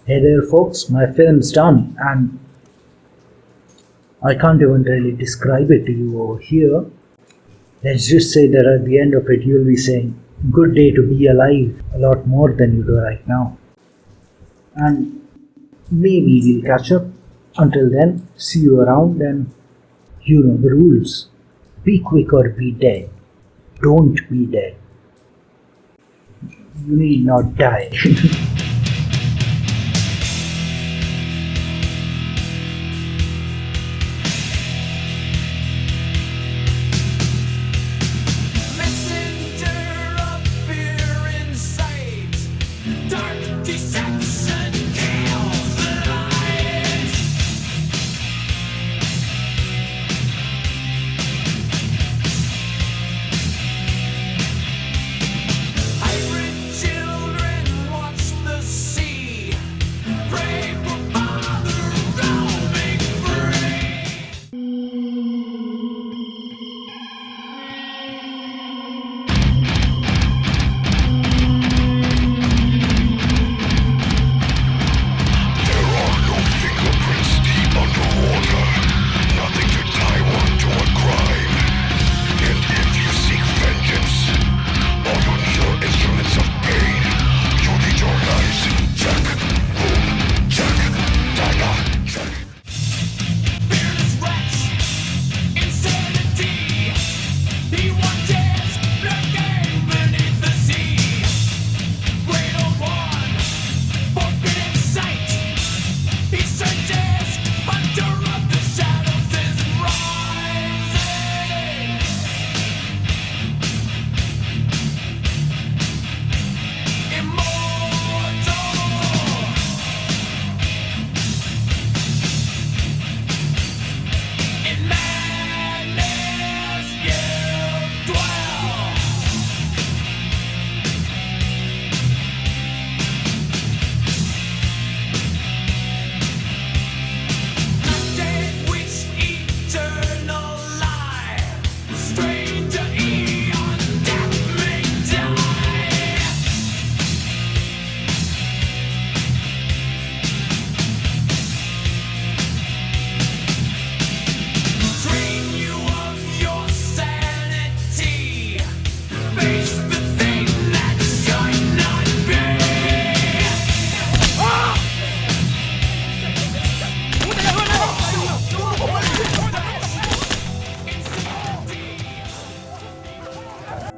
Hey there folks, my film's done and I can't even really describe it to you over here. Let's just say that at the end of it you'll be saying, good day to be alive, a lot more than you do right now. And maybe we'll catch up. Until then, see you around and you know the rules. Be quick or be dead. Don't be dead. You need not die.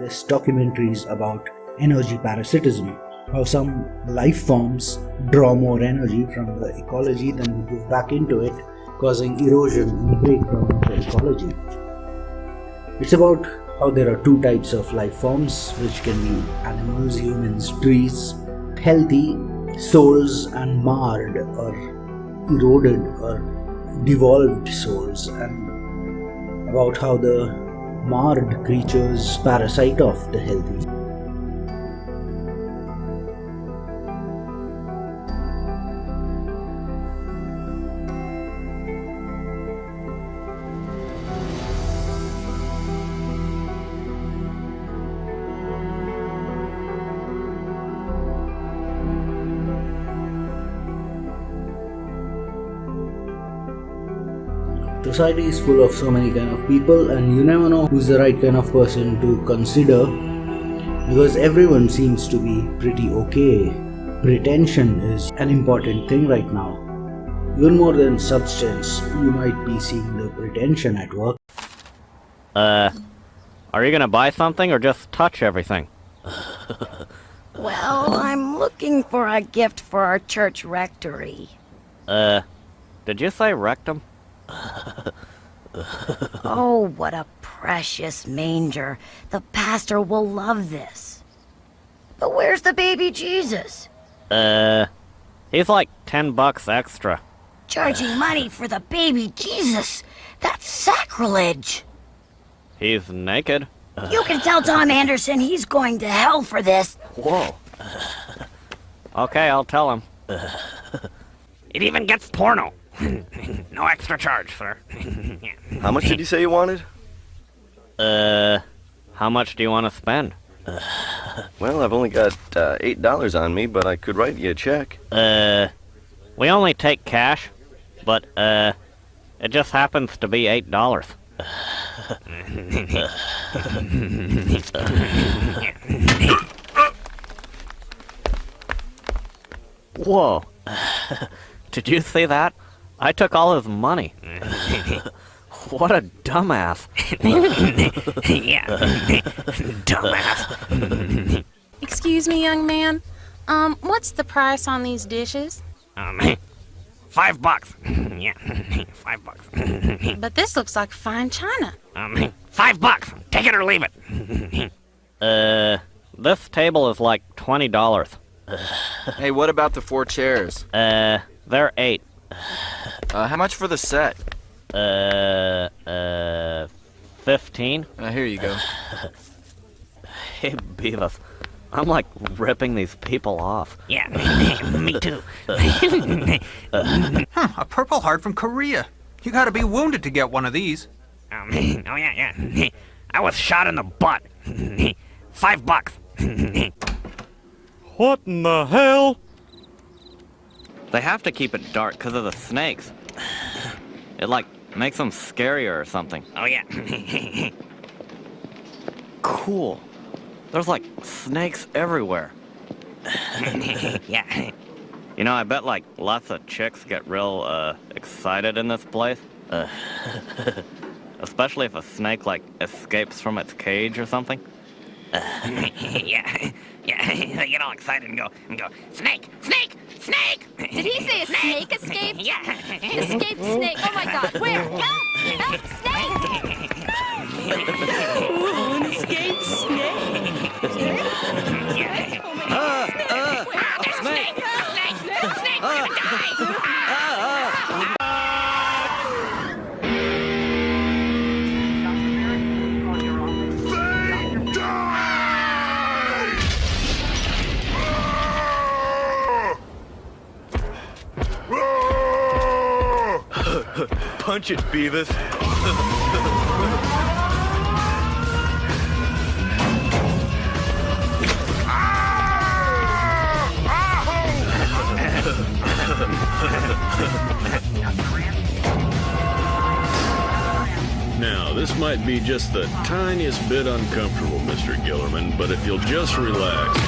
This documentary is about energy parasitism, how some life forms draw more energy from the ecology than we give back into it, causing erosion and breakdown of the ecology. It's about how there are two types of life forms, which can be animals, humans, trees, healthy souls and marred or eroded or devolved souls, and about how the marred creatures parasite off the healthy. Society is full of so many kind of people, and you never know who's the right kind of person to consider, because everyone seems to be pretty okay. Pretension is an important thing right now. Even more than substance, you might be seeing the pretension at work. Are you gonna buy something or just touch everything? Well, I'm looking for a gift for our church rectory. Did you say rectum? Oh, what a precious manger. The pastor will love this. But where's the baby Jesus? He's like $10 extra. Charging money for the baby Jesus? That's sacrilege. He's naked. You can tell Tom Anderson he's going to hell for this. Whoa. Okay, I'll tell him. It even gets porno. No extra charge, sir. How much did you say you wanted? How much do you want to spend? Well, I've only got $8 on me, but I could write you a check. We only take cash, but, it just happens to be $8. Whoa. Did you see that? I took all his money. What a dumbass. Yeah. Dumbass. Excuse me, young man. What's the price on these dishes? $5. Yeah, $5. But this looks like fine china. $5. Take it or leave it. This table is like $20. Hey, what about the 4 chairs? They're $8. How much for the set? 15. Here you go. Hey, Beavis, I'm like ripping these people off. Yeah, me too. A Purple Heart from Korea. You gotta be wounded to get one of these. Oh, yeah. I was shot in the butt. $5. What in the hell? They have to keep it dark because of the snakes. It, like, makes them scarier or something. Oh, yeah. Cool. There's, like, snakes everywhere. Yeah. You know, I bet, like, lots of chicks get real, excited in this place. Especially if a snake, like, escapes from its cage or something. Yeah. They get all excited and go, snake! Did he say a snake escaped? Yeah. Escaped snake. Oh my god, where? Help! Help! Snake! Ooh, an escaped snake. Yeah. Oh my god. There's a snake! Snake! We're gonna die! Punch it, Beavis. Now, this might be just the tiniest bit uncomfortable, Mr. Gillerman, but if you'll just relax.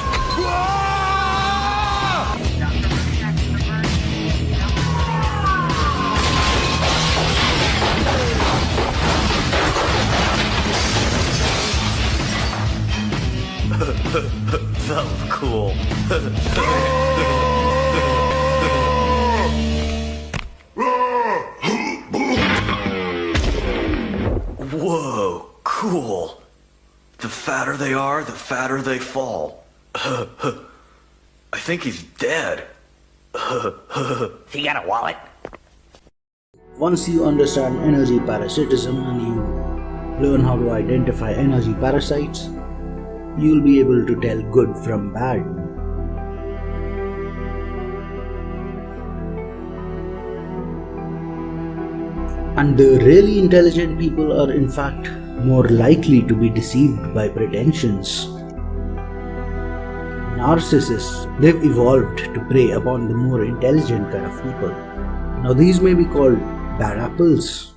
That was cool. Whoa, cool. The fatter they are, the fatter they fall. I think he's dead. He got a wallet? Once you understand energy parasitism and you learn how to identify energy parasites, you'll be able to tell good from bad. And the really intelligent people are in fact more likely to be deceived by pretensions. Narcissists, they've evolved to prey upon the more intelligent kind of people. Now these may be called bad apples.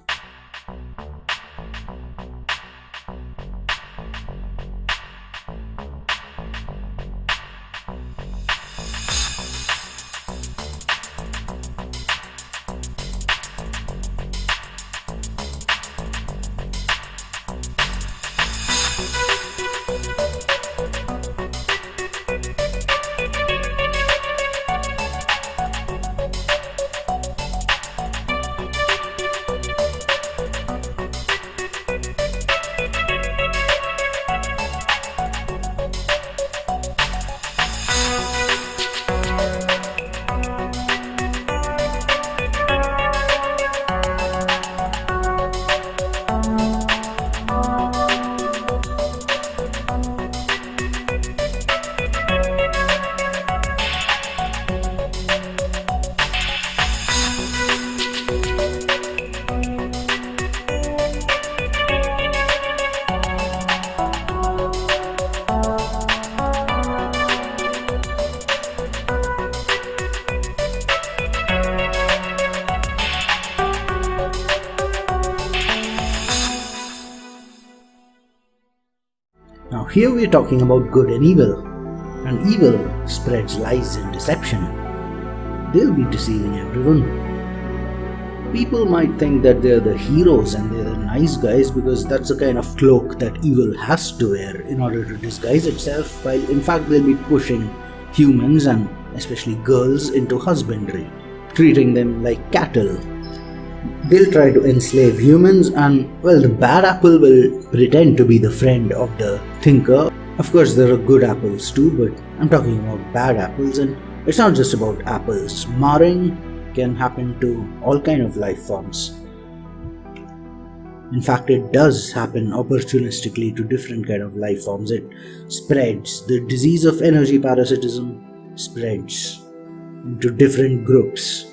Now here we're talking about good and evil. And evil spreads lies and deception. They'll be deceiving everyone. People might think that they're the heroes and they're the nice guys because that's the kind of cloak that evil has to wear in order to disguise itself, while in fact they'll be pushing humans and especially girls into husbandry, treating them like cattle. They'll try to enslave humans, and well, the bad apple will pretend to be the friend of the thinker. Of course there are good apples too, but I'm talking about bad apples, and it's not just about apples. Marring can happen to all kind of life forms. In fact, it does happen opportunistically to different kind of life forms. It spreads. The disease of energy parasitism spreads into different groups.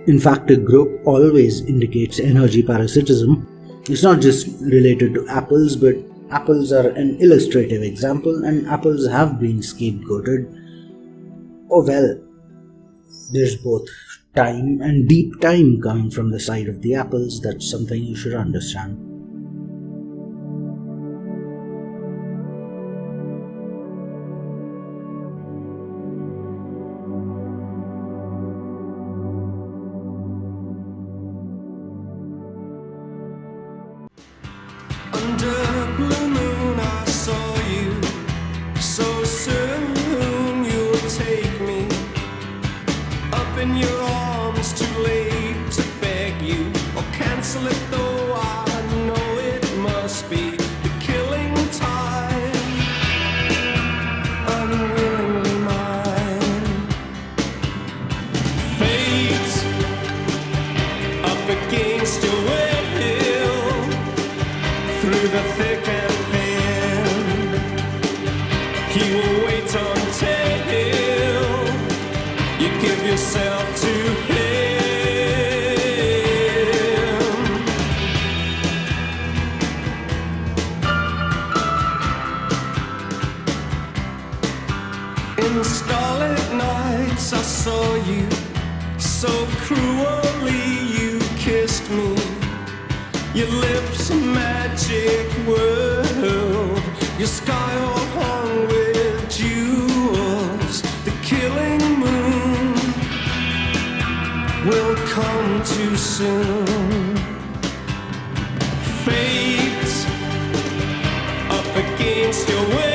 In fact, a group always indicates energy parasitism. It's not just related to apples, but apples are an illustrative example, and apples have been scapegoated. Oh well, there's both time and deep time coming from the side of the apples. That's something you should understand. Under blue moon I saw you, so soon you'll take me up in your arms, too late to beg you or cancel it, though I know it must be the killing time, unwillingly mine. Fate up against your will, through the thick and thin, he will wait until you give yourself to him. In starlit nights I saw you, so cruelly you kissed me. Your lips a magic world, your sky all hung with jewels. The killing moon will come too soon. Fate up against your will.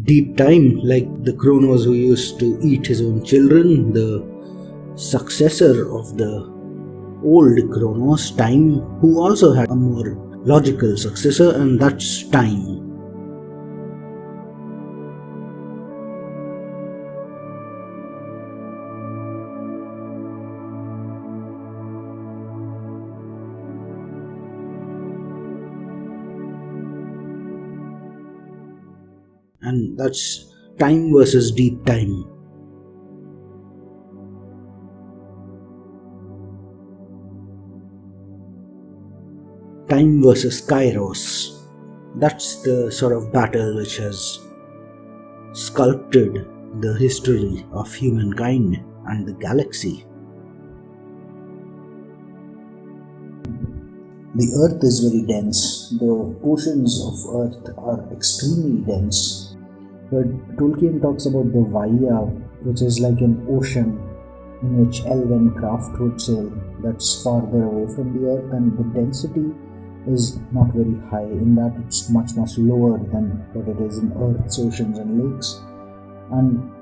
Deep time, like the Kronos who used to eat his own children, the successor of the old Kronos, Time, who also had a more logical successor, and that's Time. And that's time versus deep time. Time versus Kairos. That's the sort of battle which has sculpted the history of humankind and the galaxy. The Earth is very dense. The oceans of Earth are extremely dense. But Tolkien talks about the Vaya, which is like an ocean in which elven craft would sail. That's farther away from the Earth, and the density is not very high. In that, it's much lower than what it is in Earth's oceans and lakes. And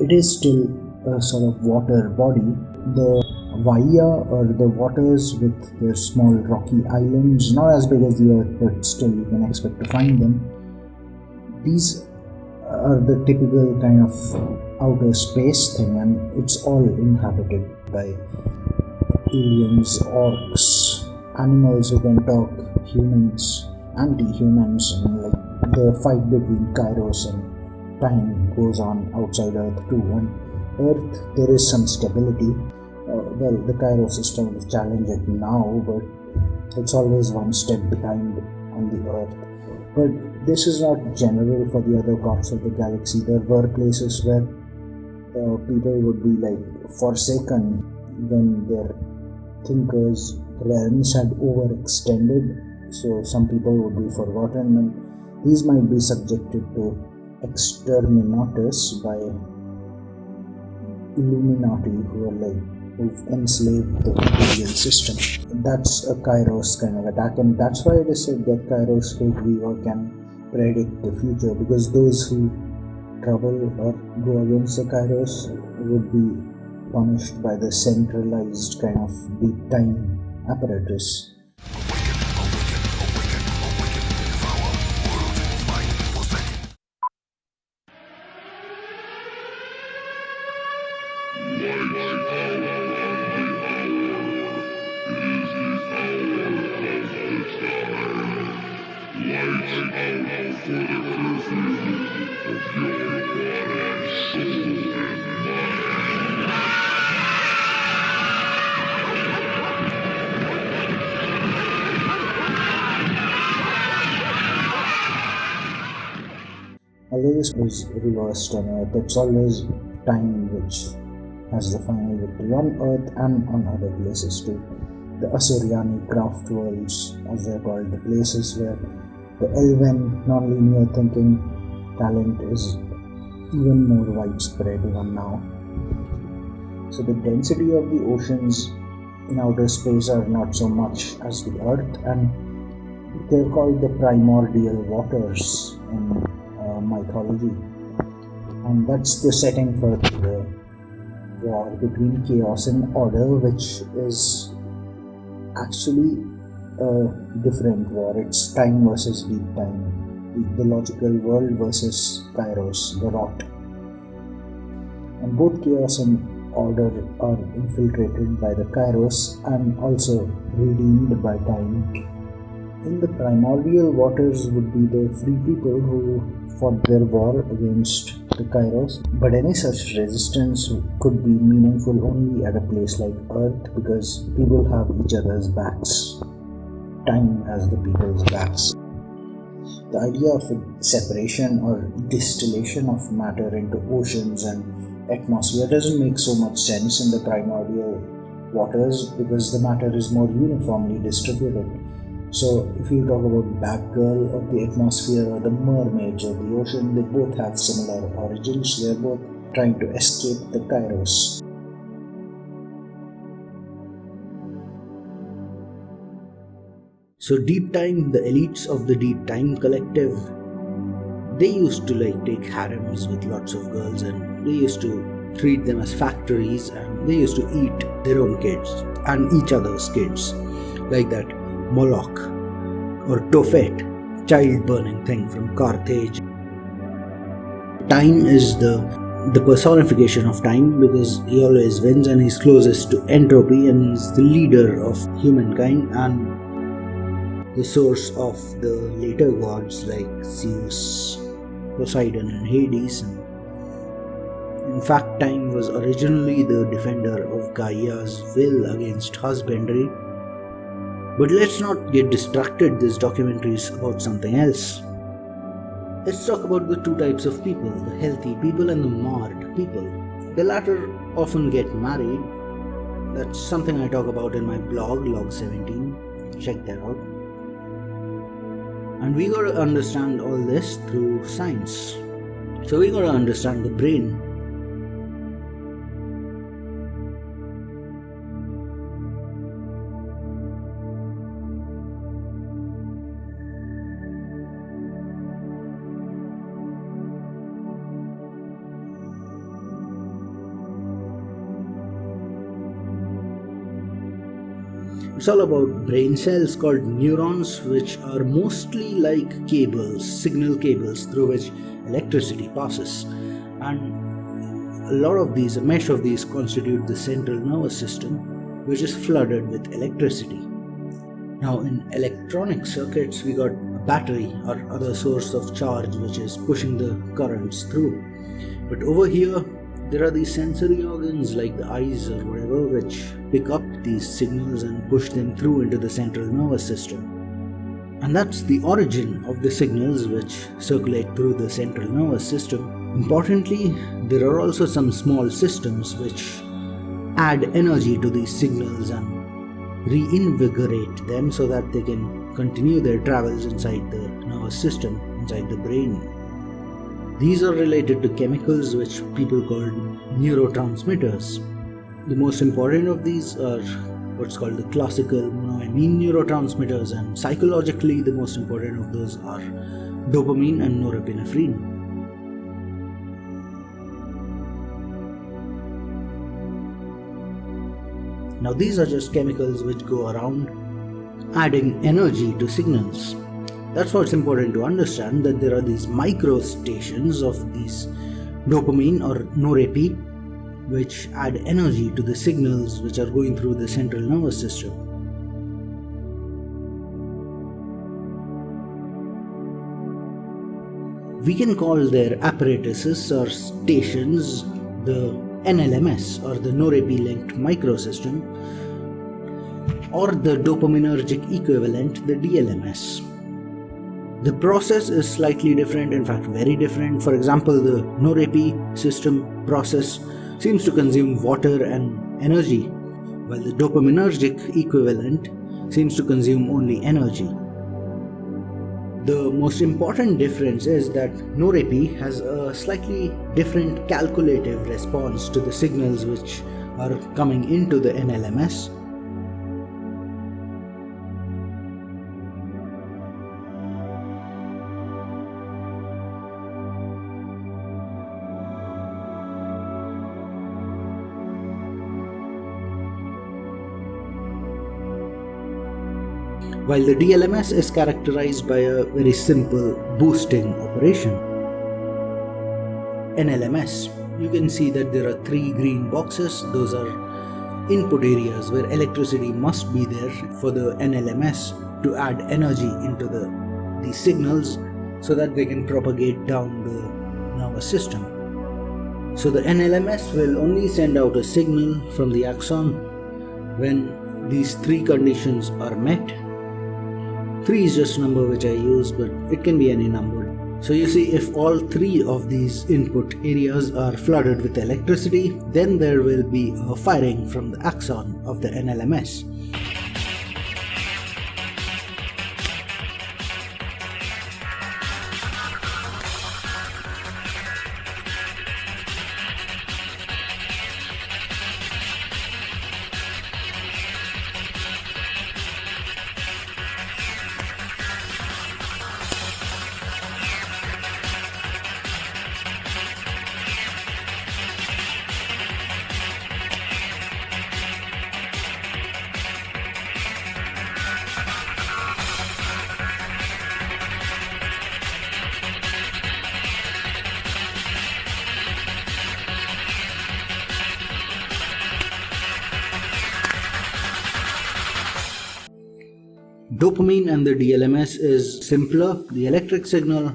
it is still a sort of water body. The Vaya, or the waters with their small rocky islands, not as big as the Earth, but still you can expect to find them. These are the typical kind of outer space thing, and it's all inhabited by aliens, orcs, animals who can talk, humans, anti-humans, and like the fight between Kairos and time goes on outside Earth too. On Earth, there is some stability. Well, the Kairos is trying to challenge it now, but it's always one step behind on the Earth. But this is not general for the other parts of the galaxy. There were places where people would be like forsaken when their thinkers' realms had overextended, so some people would be forgotten, and these might be subjected to exterminatus by Illuminati who've enslaved the imperial system. That's a Kairos kind of attack, and that's why it is said that Kairos Fate Weaver can predict the future, because those who trouble or go against the Kairos would be punished by the centralized kind of deep time apparatus. Although this is reversed on Earth, it's always time which has the final victory on Earth and on other places too. The Asuriani craft worlds, as they're called, the places where the elven nonlinear thinking talent is even more widespread even now. So the density of the oceans in outer space are not so much as the Earth, and they're called the primordial waters in mythology, and that's the setting for the war between chaos and order, which is actually a different war. It's time versus deep time, the logical world versus Kairos, the rot. And both chaos and order are infiltrated by the Kairos and also redeemed by time. In the primordial waters would be the free people who fought their war against the Kairos, but any such resistance could be meaningful only at a place like Earth, because people have each other's backs. Time has the people's backs. The idea of a separation or distillation of matter into oceans and atmosphere doesn't make so much sense in the primordial waters, because the matter is more uniformly distributed. So if you talk about Batgirl of the atmosphere or the mermaids of the ocean, they both have similar origins. They're both trying to escape the Kairos. So Deep Time, the elites of the Deep Time collective, they used to take harems with lots of girls, and they used to treat them as factories, and they used to eat their own kids and each other's kids, like that Moloch or Tophet, child burning thing from Carthage. Time is the personification of time, because he always wins and he's closest to entropy and is the leader of humankind and the source of the later gods like Zeus, Poseidon and Hades. In fact, time was originally the defender of Gaia's will against husbandry. But let's not get distracted. This documentary is about something else. Let's talk about the two types of people, the healthy people and the marred people. The latter often get married. That's something I talk about in my blog, Log 17. Check that out. And we gotta understand all this through science. So we gotta understand the brain. It's all about brain cells called neurons, which are mostly like cables, signal cables through which electricity passes. And a mesh of these constitute the central nervous system, which is flooded with electricity. Now in electronic circuits we got a battery or other source of charge which is pushing the currents through. But over here there are these sensory organs like the eyes or whatever which pick up these signals and push them through into the central nervous system. And that's the origin of the signals which circulate through the central nervous system. Importantly, there are also some small systems which add energy to these signals and reinvigorate them so that they can continue their travels inside the nervous system, inside the brain. These are related to chemicals which people call neurotransmitters. The most important of these are what's called the classical monoamine neurotransmitters, and psychologically the most important of those are dopamine and norepinephrine. Now these are just chemicals which go around adding energy to signals. That's what's important to understand, that there are these micro stations of these dopamine or norepi which add energy to the signals which are going through the central nervous system. We can call their apparatuses or stations the NLMS or the norepi linked microsystem, or the dopaminergic equivalent, the DLMS. The process is slightly different, in fact very different. For example, the norepi system process seems to consume water and energy, while the dopaminergic equivalent seems to consume only energy. The most important difference is that norepi has a slightly different calculative response to the signals which are coming into the NLMS. While the DLMS is characterized by a very simple boosting operation. NLMS, you can see that there are 3 green boxes. Those are input areas where electricity must be there for the NLMS to add energy into these signals so that they can propagate down the nervous system. So the NLMS will only send out a signal from the axon when these 3 conditions are met. 3 is just a number which I use, but it can be any number. So you see, if all 3 of these input areas are flooded with electricity, then there will be a firing from the axon of the NLMS. Dopamine and the DLMS is simpler. The electric signal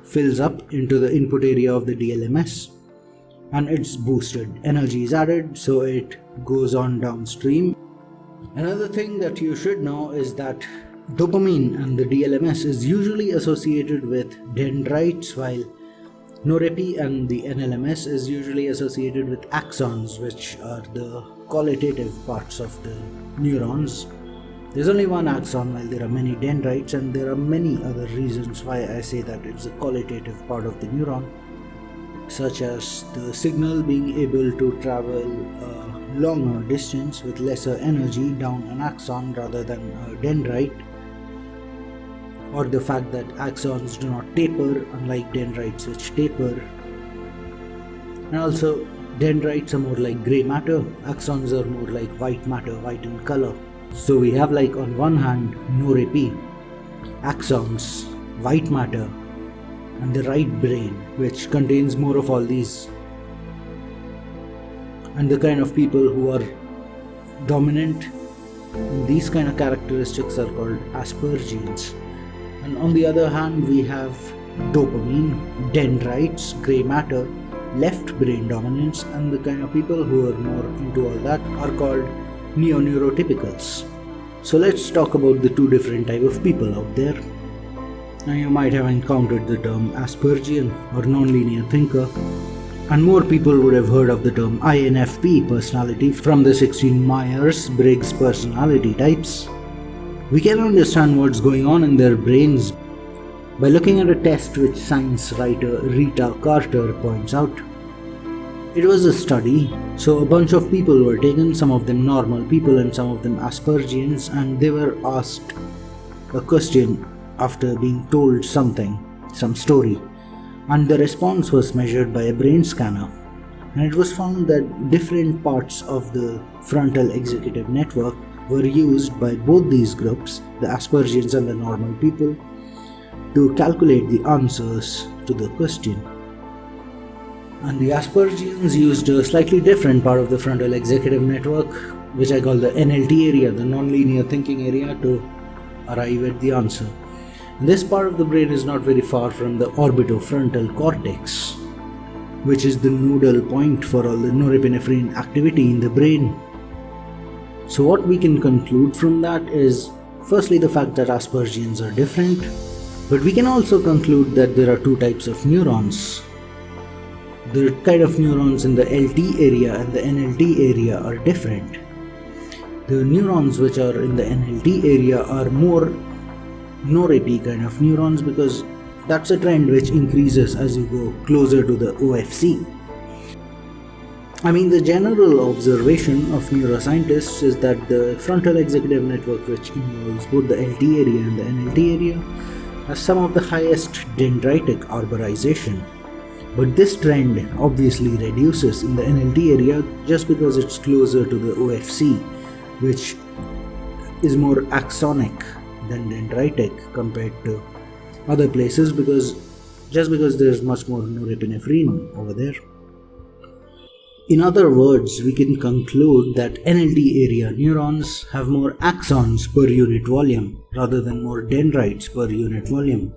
fills up into the input area of the DLMS and it's boosted. Energy is added, so it goes on downstream. Another thing that you should know is that dopamine and the DLMS is usually associated with dendrites, while norepi and the NLMS is usually associated with axons, which are the qualitative parts of the neurons. There's only one axon while there are many dendrites, and there are many other reasons why I say that it's a qualitative part of the neuron, such as the signal being able to travel a longer distance with lesser energy down an axon rather than a dendrite, or the fact that axons do not taper unlike dendrites which taper. And also, dendrites are more like grey matter, axons are more like white matter, white in color. So we have, like, on one hand norepi, axons, white matter, and the right brain, which contains more of all these. And the kind of people who are dominant And these kind of characteristics are called Aspergians. And on the other hand, we have dopamine, dendrites, grey matter, left brain dominance, and the kind of people who are more into all that are called neoneurotypicals. So let's talk about the two different type of people out there. Now you might have encountered the term Aspergian or nonlinear thinker, and more people would have heard of the term INFP personality from the 16 Myers-Briggs personality types. We can understand what's going on in their brains by looking at a test which science writer Rita Carter points out. It was a study, so a bunch of people were taken, some of them normal people and some of them Aspergians, and they were asked a question after being told something, some story, and the response was measured by a brain scanner. And it was found that different parts of the frontal executive network were used by both these groups, the Aspergians and the normal people, to calculate the answers to the question. And the Aspergians used a slightly different part of the frontal executive network, which I call the NLT area, the nonlinear thinking area, to arrive at the answer. And this part of the brain is not very far from the orbitofrontal cortex, which is the nodal point for all the norepinephrine activity in the brain. So what we can conclude from that is, firstly, the fact that Aspergians are different, but we can also conclude that there are two types of neurons. The kind of neurons in the LT area and the NLT area are different. The neurons which are in the NLT area are more norepy kind of neurons, because that's a trend which increases as you go closer to the OFC. I mean, the general observation of neuroscientists is that the frontal executive network, which involves both the LT area and the NLT area, has some of the highest dendritic arborization. But this trend obviously reduces in the NLT area just because it's closer to the OFC, which is more axonic than dendritic compared to other places, because there's much more norepinephrine over there. In other words, we can conclude that NLT area neurons have more axons per unit volume rather than more dendrites per unit volume.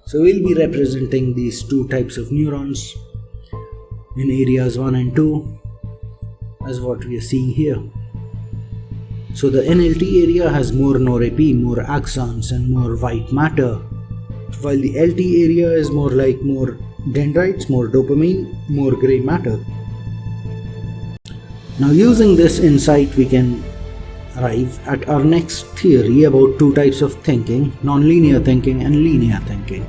So we'll be representing these two types of neurons in areas 1 and 2 as what we are seeing here. So the NLT area has more norepy, more axons and more white matter, while the LT area is more like more dendrites, more dopamine, more grey matter. Now, using this insight, we can arrive at our next theory about two types of thinking, nonlinear thinking and linear thinking.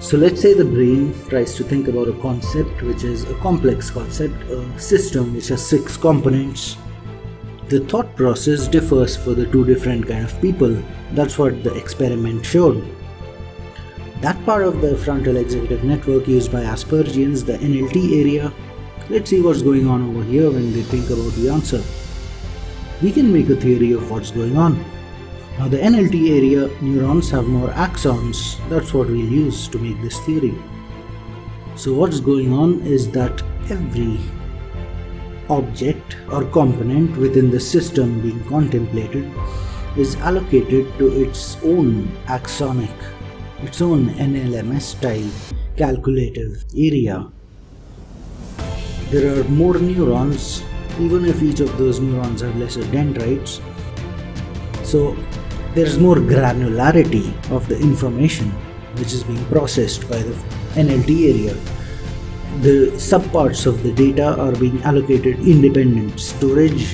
So let's say the brain tries to think about a concept which is a complex concept, a system which has 6 components. The thought process differs for the two different kind of people. That's what the experiment showed. That part of the frontal executive network used by Aspergians, the NLT area, let's see what's going on over here when they think about the answer. We can make a theory of what's going on. Now the NLT area neurons have more axons. That's what we'll use to make this theory. So what's going on is that every object or component within the system being contemplated is allocated to its own axonic, its own NLMS style calculative area. There are more neurons, even if each of those neurons have lesser dendrites. So there's more granularity of the information which is being processed by the NLT area. The subparts of the data are being allocated independent storage,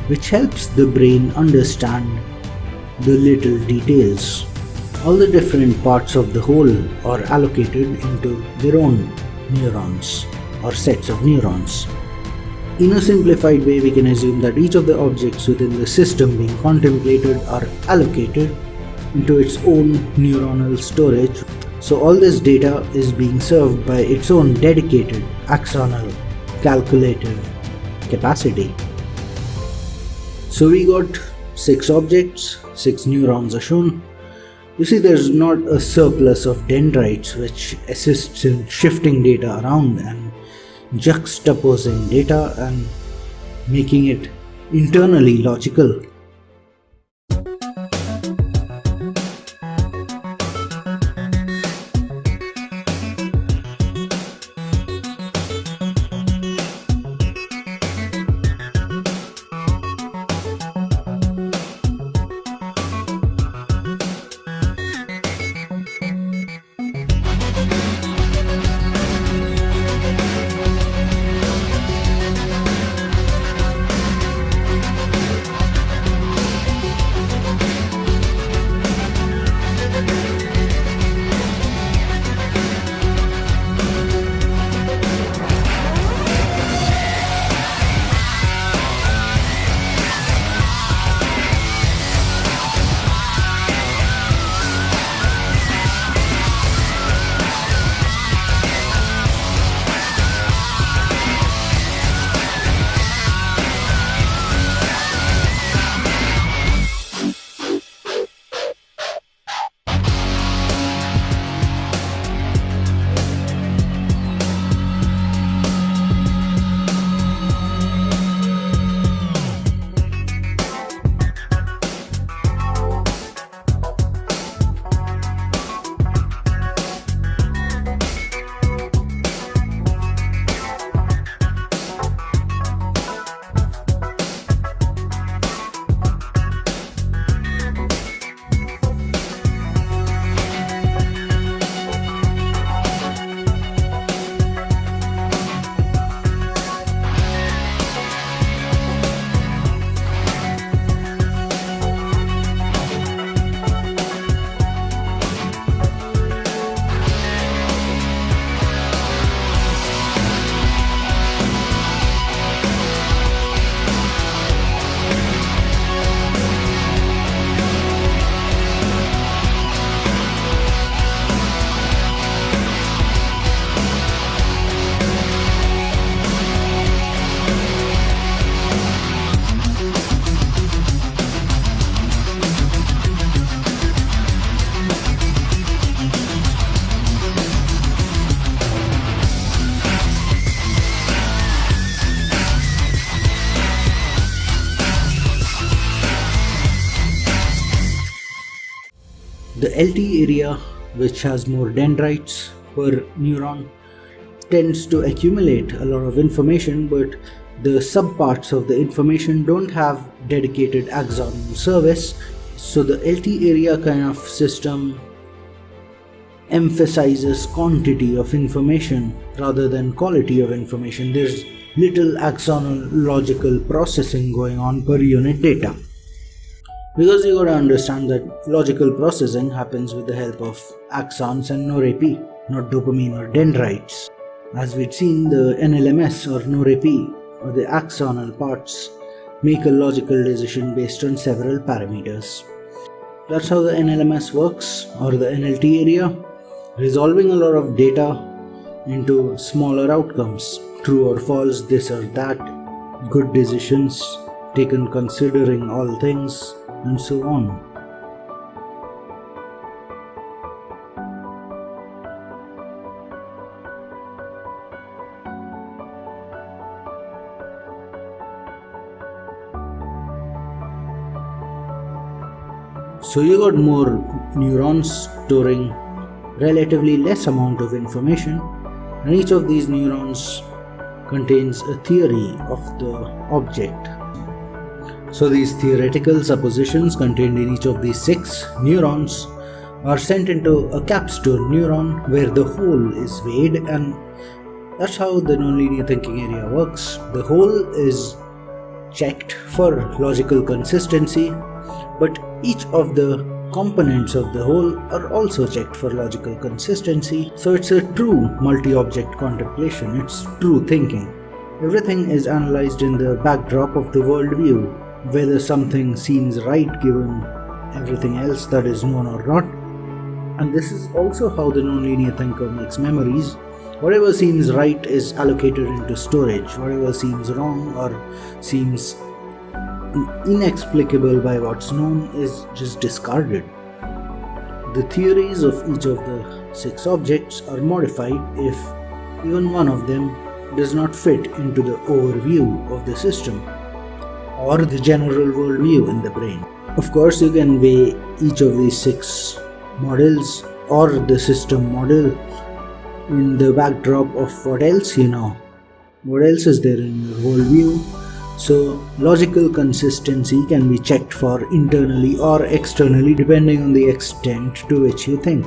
which helps the brain understand the little details. All the different parts of the whole are allocated into their own neurons or sets of neurons. In a simplified way, we can assume that each of the objects within the system being contemplated are allocated into its own neuronal storage, So all this data is being served by its own dedicated axonal calculative capacity. So we got 6 objects, 6 neurons are shown. You see, there's not a surplus of dendrites which assists in shifting data around and juxtaposing data and making it internally logical. The LT area, which has more dendrites per neuron, tends to accumulate a lot of information, but the subparts of the information don't have dedicated axonal service. So the LT area kind of system emphasizes quantity of information rather than quality of information. There's little axonal logical processing going on per unit data. Because you gotta understand that logical processing happens with the help of axons and norepinephrine, not dopamine or dendrites. As we'd seen, the NLMS or norepinephrine or the axonal parts make a logical decision based on several parameters. That's how the NLMS works, or the NLT area, resolving a lot of data into smaller outcomes, true or false, this or that, good decisions taken considering all things, and so on. So you got more neurons storing relatively less amount of information, and each of these neurons contains a theory of the object. So these theoretical suppositions contained in each of these 6 neurons are sent into a capstone neuron where the whole is weighed, and that's how the nonlinear thinking area works. The whole is checked for logical consistency, but each of the components of the whole are also checked for logical consistency. So it's a true multi-object contemplation, it's true thinking. Everything is analyzed in the backdrop of the worldview, whether something seems right given everything else that is known or not. And this is also how the nonlinear thinker makes memories. Whatever seems right is allocated into storage. Whatever seems wrong or seems inexplicable by what's known is just discarded. The theories of each of the 6 objects are modified if even one of them does not fit into the overview of the system or the general worldview in the brain. Of course, you can weigh each of these 6 models or the system model in the backdrop of what else you know. What else is there in your worldview? So, logical consistency can be checked for internally or externally depending on the extent to which you think.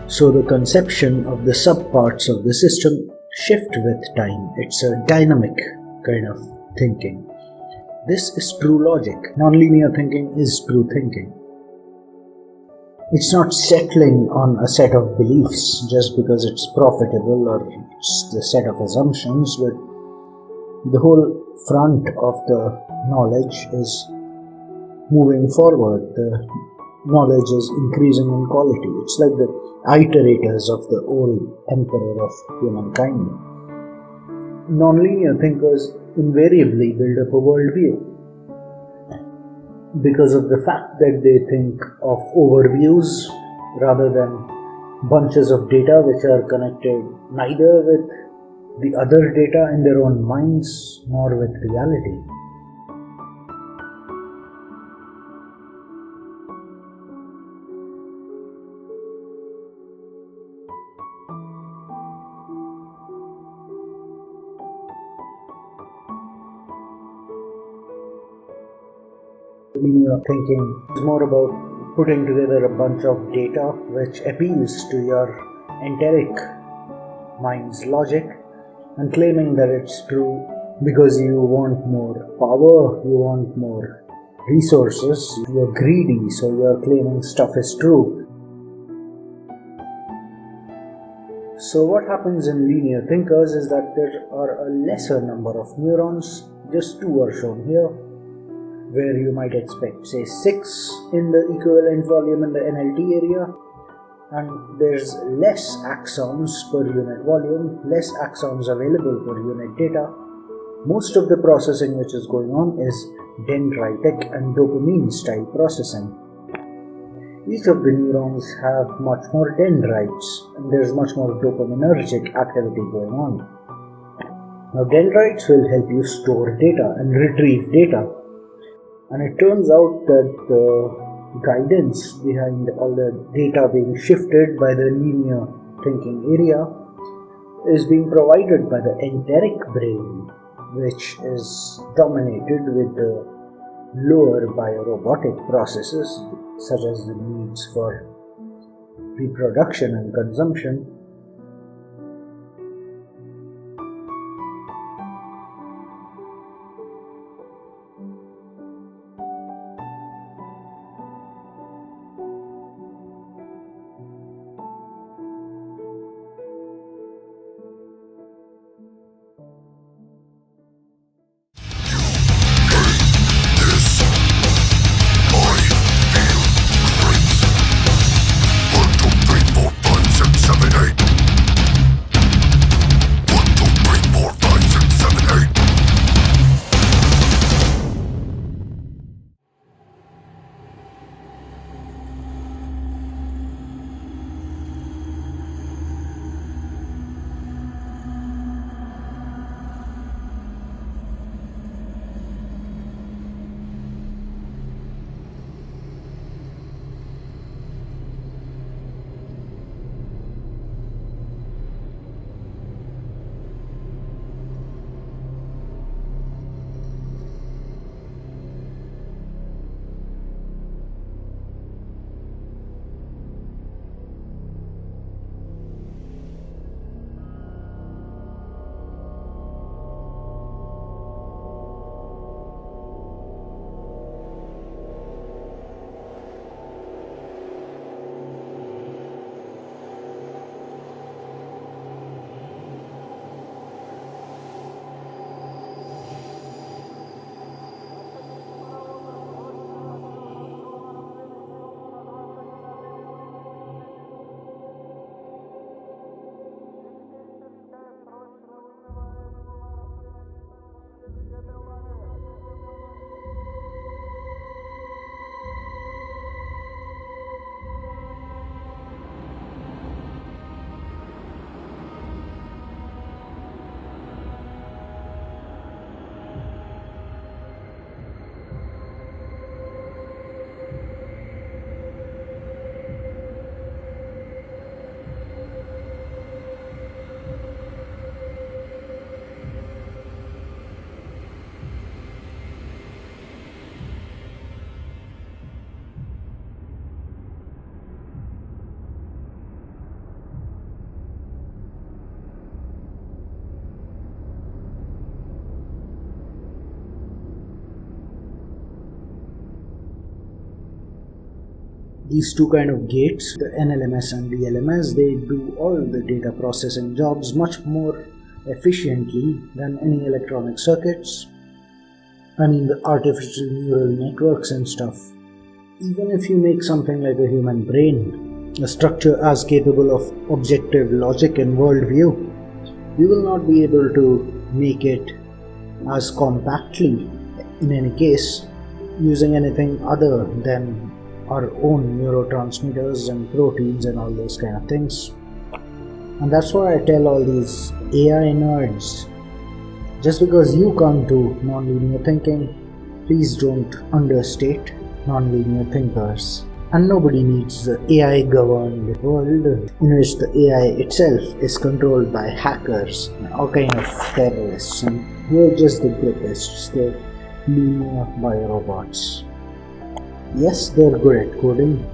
So, the conception of the subparts of the system shift with time. It's a dynamic kind of thinking. This is true logic. Nonlinear thinking is true thinking. It's not settling on a set of beliefs just because it's profitable or it's the set of assumptions, but the whole front of the knowledge is moving forward. The knowledge is increasing in quality. It's like the iterators of the old emperor of humankind. Nonlinear thinkers invariably build up a worldview because of the fact that they think of overviews rather than bunches of data which are connected neither with the other data in their own minds nor with reality. Linear thinking is more about putting together a bunch of data which appeals to your enteric mind's logic and claiming that it's true because you want more power, you want more resources, you're greedy, so you're claiming stuff is true. So what happens in linear thinkers is that there are a lesser number of neurons, just 2 are shown here, where you might expect say 6 in the equivalent volume in the NLT area, and there's less axons per unit volume, less axons available per unit data. Most of the processing which is going on is dendritic and dopamine style processing. Each of the neurons have much more dendrites and there's much more dopaminergic activity going on. Now dendrites will help you store data and retrieve data. And it turns out that the guidance behind all the data being shifted by the linear thinking area is being provided by the enteric brain, which is dominated with the lower biorobotic processes such as the needs for reproduction and consumption. Seven, eight. These two kind of gates, the NLMS and DLMS, they do all the data processing jobs much more efficiently than any electronic circuits. I mean the artificial neural networks and stuff. Even if you make something like a human brain, a structure as capable of objective logic and worldview, you will not be able to make it as compactly, in any case, using anything other than our own neurotransmitters and proteins and all those kind of things. And that's why I tell all these AI nerds, just because you come to nonlinear thinking, please don't understate nonlinear thinkers. And nobody needs the AI governed world in which the AI itself is controlled by hackers and all kind of terrorists, and we're just the gripists, the linear biorobots. Yes, they're good at coding,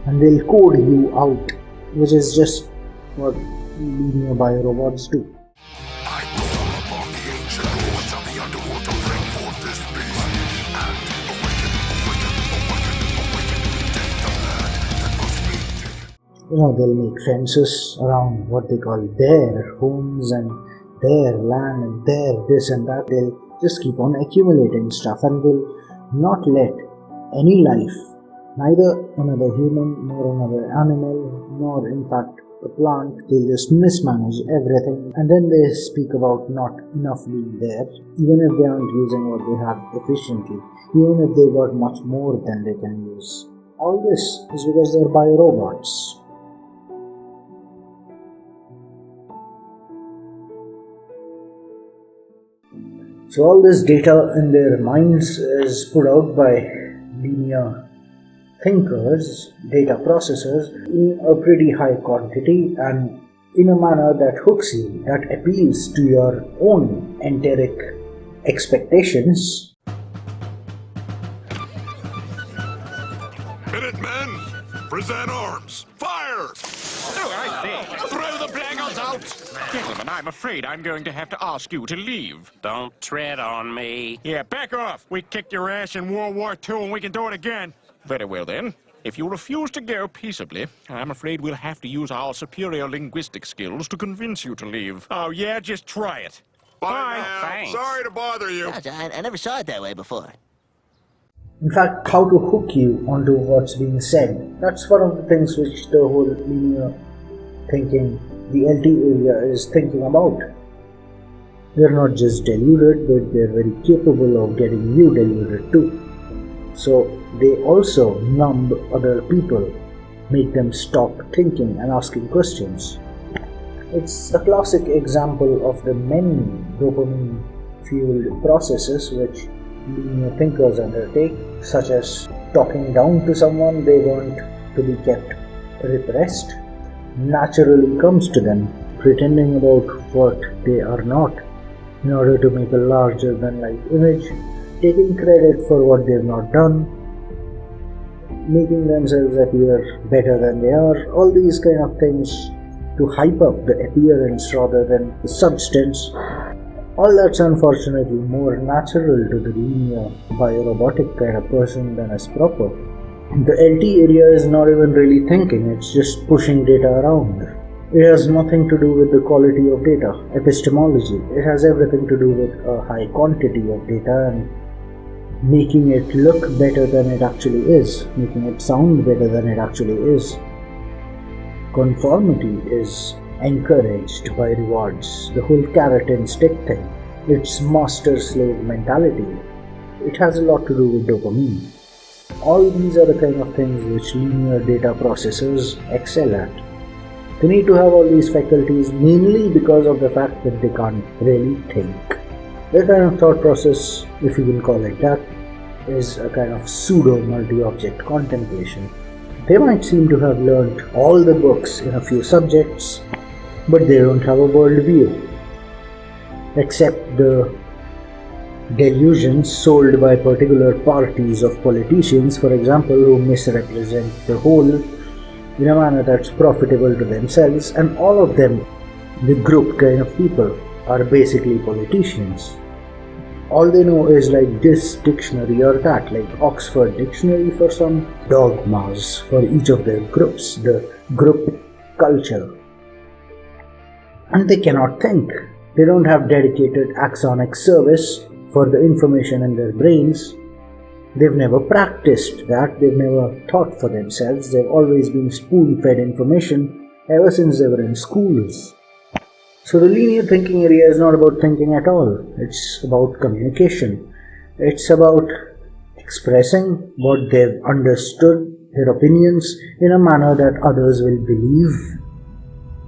and they'll code you out, which is just what linear biorobots do. They'll make fences around what they call their homes and their land and their this and that. They'll just keep on accumulating stuff, and they'll not let any life, neither another human, nor another animal, nor in fact a plant, they'll just mismanage everything, and then they speak about not enough being there, even if they aren't using what they have efficiently, even if they got much more than they can use. All this is because they're biorobots. So all this data in their minds is put out by linear thinkers, data processors, in a pretty high quantity and in a manner that hooks you, that appeals to your own enteric expectations. Minutemen, present arms. Fire! Oh, I see. Throw the blackguards out! Gentlemen, I'm afraid I'm going to have to ask you to leave. Don't tread on me. Yeah, back off. We kicked your ass in World War II and we can do it again. Very well then. If you refuse to go peaceably, I'm afraid we'll have to use our superior linguistic skills to convince you to leave. Oh yeah, just try it. Bye now. Thanks. Sorry to bother you. Gosh, I never saw it that way before. In fact, how to hook you onto what's being said. That's one of the things which the whole linear thinking, the LT area, is thinking about. They're not just deluded, but they're very capable of getting you deluded too. So they also numb other people, make them stop thinking and asking questions. It's a classic example of the many dopamine-fueled processes which linear thinkers undertake, such as talking down to someone they want to be kept repressed, naturally comes to them, pretending about what they are not, in order to make a larger than life image, taking credit for what they've not done, making themselves appear better than they are, all these kind of things to hype up the appearance rather than the substance. All that's unfortunately more natural to the linear biorobotic kind of person than as proper. The LT area is not even really thinking, it's just pushing data around. It has nothing to do with the quality of data, epistemology. It has everything to do with a high quantity of data and making it look better than it actually is, making it sound better than it actually is. Conformity is encouraged by rewards, the whole carrot and stick thing. It's master-slave mentality. It has a lot to do with dopamine. All these are the kind of things which linear data processors excel at. They need to have all these faculties mainly because of the fact that they can't really think. Their kind of thought process, if you can call it that, is a kind of pseudo-multi-object contemplation. They might seem to have learnt all the books in a few subjects, but they don't have a worldview, except the delusions sold by particular parties of politicians, for example, who misrepresent the whole in a manner that's profitable to themselves, and all of them, the group kind of people, are basically politicians. All they know is like this dictionary or that, like Oxford Dictionary for some dogmas for each of their groups, the group culture. And they cannot think. They don't have dedicated axonic service for the information in their brains. They've never practiced that, they've never thought for themselves, they've always been spoon-fed information ever since they were in schools. So the linear thinking area is not about thinking at all, it's about communication. It's about expressing what they've understood, their opinions, in a manner that others will believe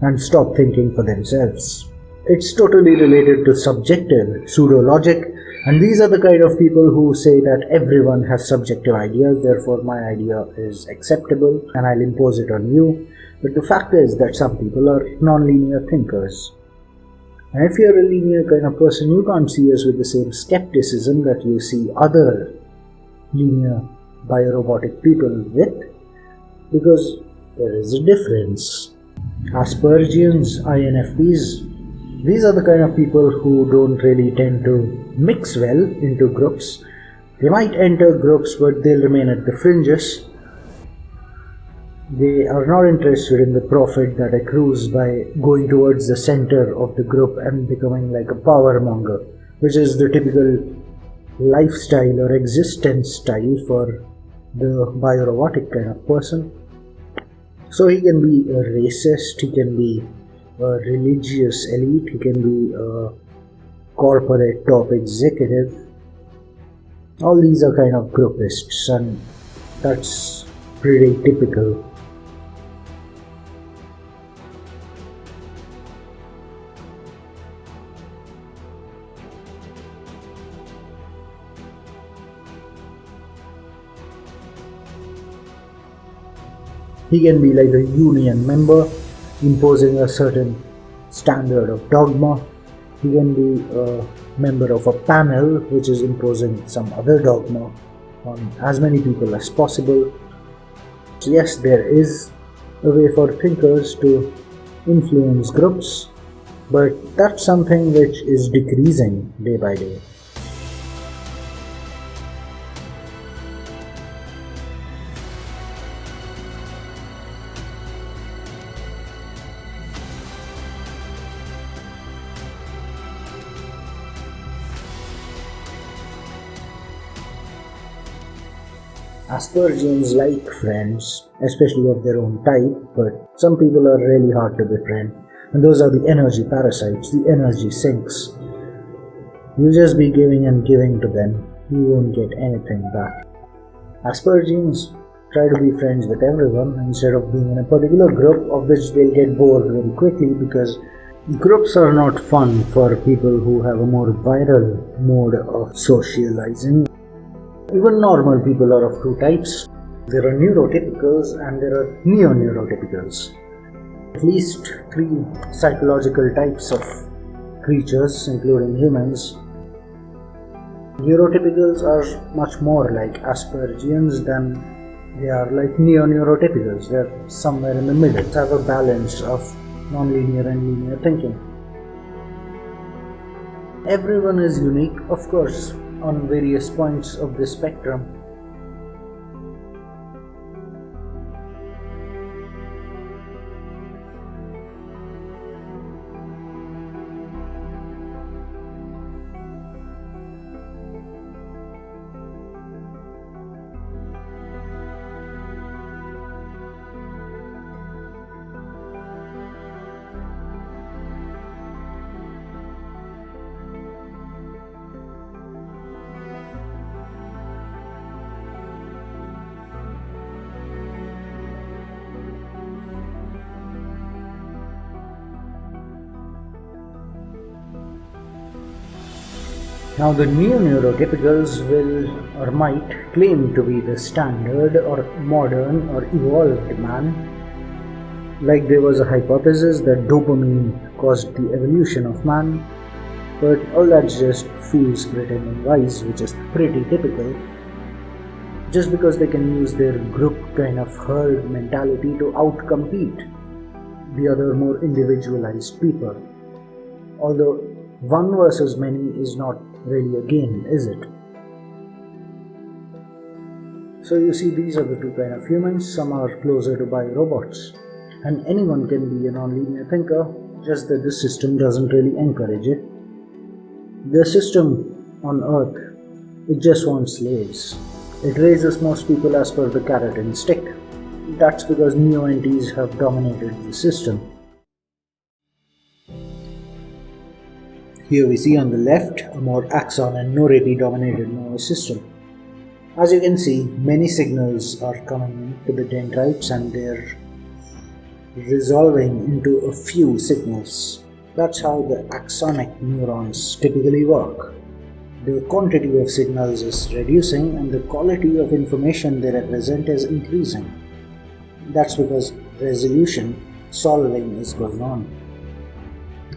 and stop thinking for themselves. It's totally related to subjective pseudo-logic, and these are the kind of people who say that everyone has subjective ideas, therefore my idea is acceptable and I'll impose it on you. But the fact is that some people are non-linear thinkers. And if you're a linear kind of person, you can't see us with the same skepticism that you see other linear biorobotic people with, because there is a difference. Aspergians, INFPs, these are the kind of people who don't really tend to mix well into groups. They might enter groups, but they'll remain at the fringes. They are not interested in the profit that accrues by going towards the center of the group and becoming like a power monger, which is the typical lifestyle or existence style for the biorobotic kind of person. So he can be a racist, he can be a religious elite, he can be a corporate top executive. All these are kind of groupists, and that's pretty typical. He can be like a union member, imposing a certain standard of dogma. He can be a member of a panel which is imposing some other dogma on as many people as possible. So yes, there is a way for thinkers to influence groups, but that's something which is decreasing day by day. Aspergians like friends, especially of their own type, but some people are really hard to befriend, and those are the energy parasites, the energy sinks. You'll just be giving and giving to them, you won't get anything back. Aspergians try to be friends with everyone instead of being in a particular group of which they'll get bored very quickly, because groups are not fun for people who have a more viral mode of socializing. Even normal people are of two types. There are neurotypicals and there are neo-neurotypicals. At least 3 psychological types of creatures, including humans. Neurotypicals are much more like Aspergians than they are like neo-neurotypicals. They're somewhere in the middle. They have a balance of non-linear and linear thinking. Everyone is unique, of course, on various points of the spectrum. Now the neo-neurotypicals will or might claim to be the standard or modern or evolved man. Like there was a hypothesis that dopamine caused the evolution of man, but all that's just fools pretending wise, which is pretty typical. Just because they can use their group kind of herd mentality to outcompete the other more individualized people. Although one versus many is not really a game, is it? So you see, these are the two kind of humans. Some are closer to biorobots, and anyone can be a nonlinear thinker, just that the system doesn't really encourage it. The system on Earth, it just wants slaves. It raises most people as per the carrot and stick. That's because neo-entities have dominated the system. Here we see on the left a more axon and no-repeat dominated nervous system. As you can see, many signals are coming into the dendrites and they're resolving into a few signals. That's how the axonic neurons typically work. The quantity of signals is reducing and the quality of information they represent is increasing. That's because resolution, solving is going on.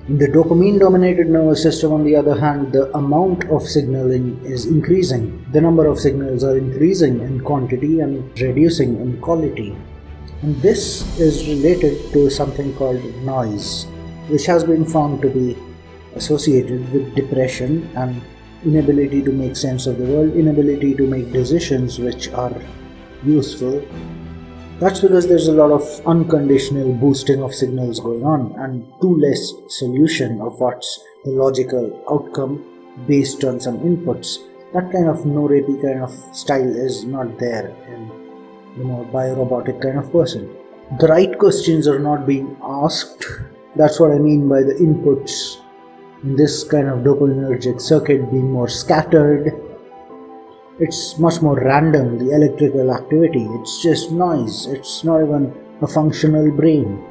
In the dopamine-dominated nervous system, on the other hand, the amount of signaling is increasing. The number of signals are increasing in quantity and reducing in quality. And this is related to something called noise, which has been found to be associated with depression and inability to make sense of the world, inability to make decisions which are useful. That's because there's a lot of unconditional boosting of signals going on and too less solution of what's the logical outcome based on some inputs. That kind of no-repeat kind of style is not there in the more biorobotic kind of person. The right questions are not being asked. That's what I mean by the inputs in this kind of dopaminergic circuit being more scattered. It's much more random, the electrical activity. It's just noise. It's not even a functional brain.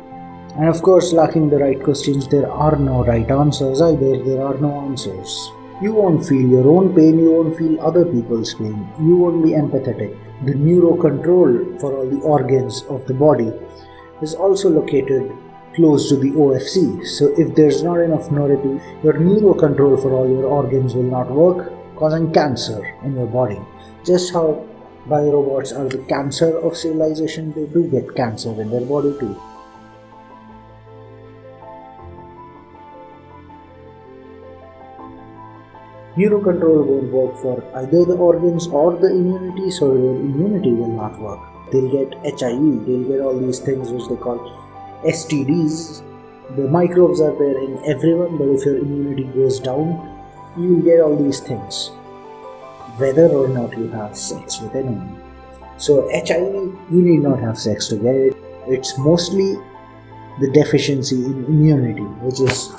And of course, lacking the right questions, there are no right answers either. There are no answers. You won't feel your own pain, you won't feel other people's pain. You won't be empathetic. The neurocontrol for all the organs of the body is also located close to the OFC. So if there's not enough no-repeat, your neurocontrol for all your organs will not work, causing cancer in your body. Just how biorobots are the cancer of civilization, they do get cancer in their body too. Neurocontrol won't work for either the organs or the immunity, so their immunity will not work. They'll get HIV, they'll get all these things which they call STDs. The microbes are there in everyone, but if your immunity goes down, you will get all these things, whether or not you have sex with anyone. So HIV, you need not have sex to get it. It's mostly the deficiency in immunity, which is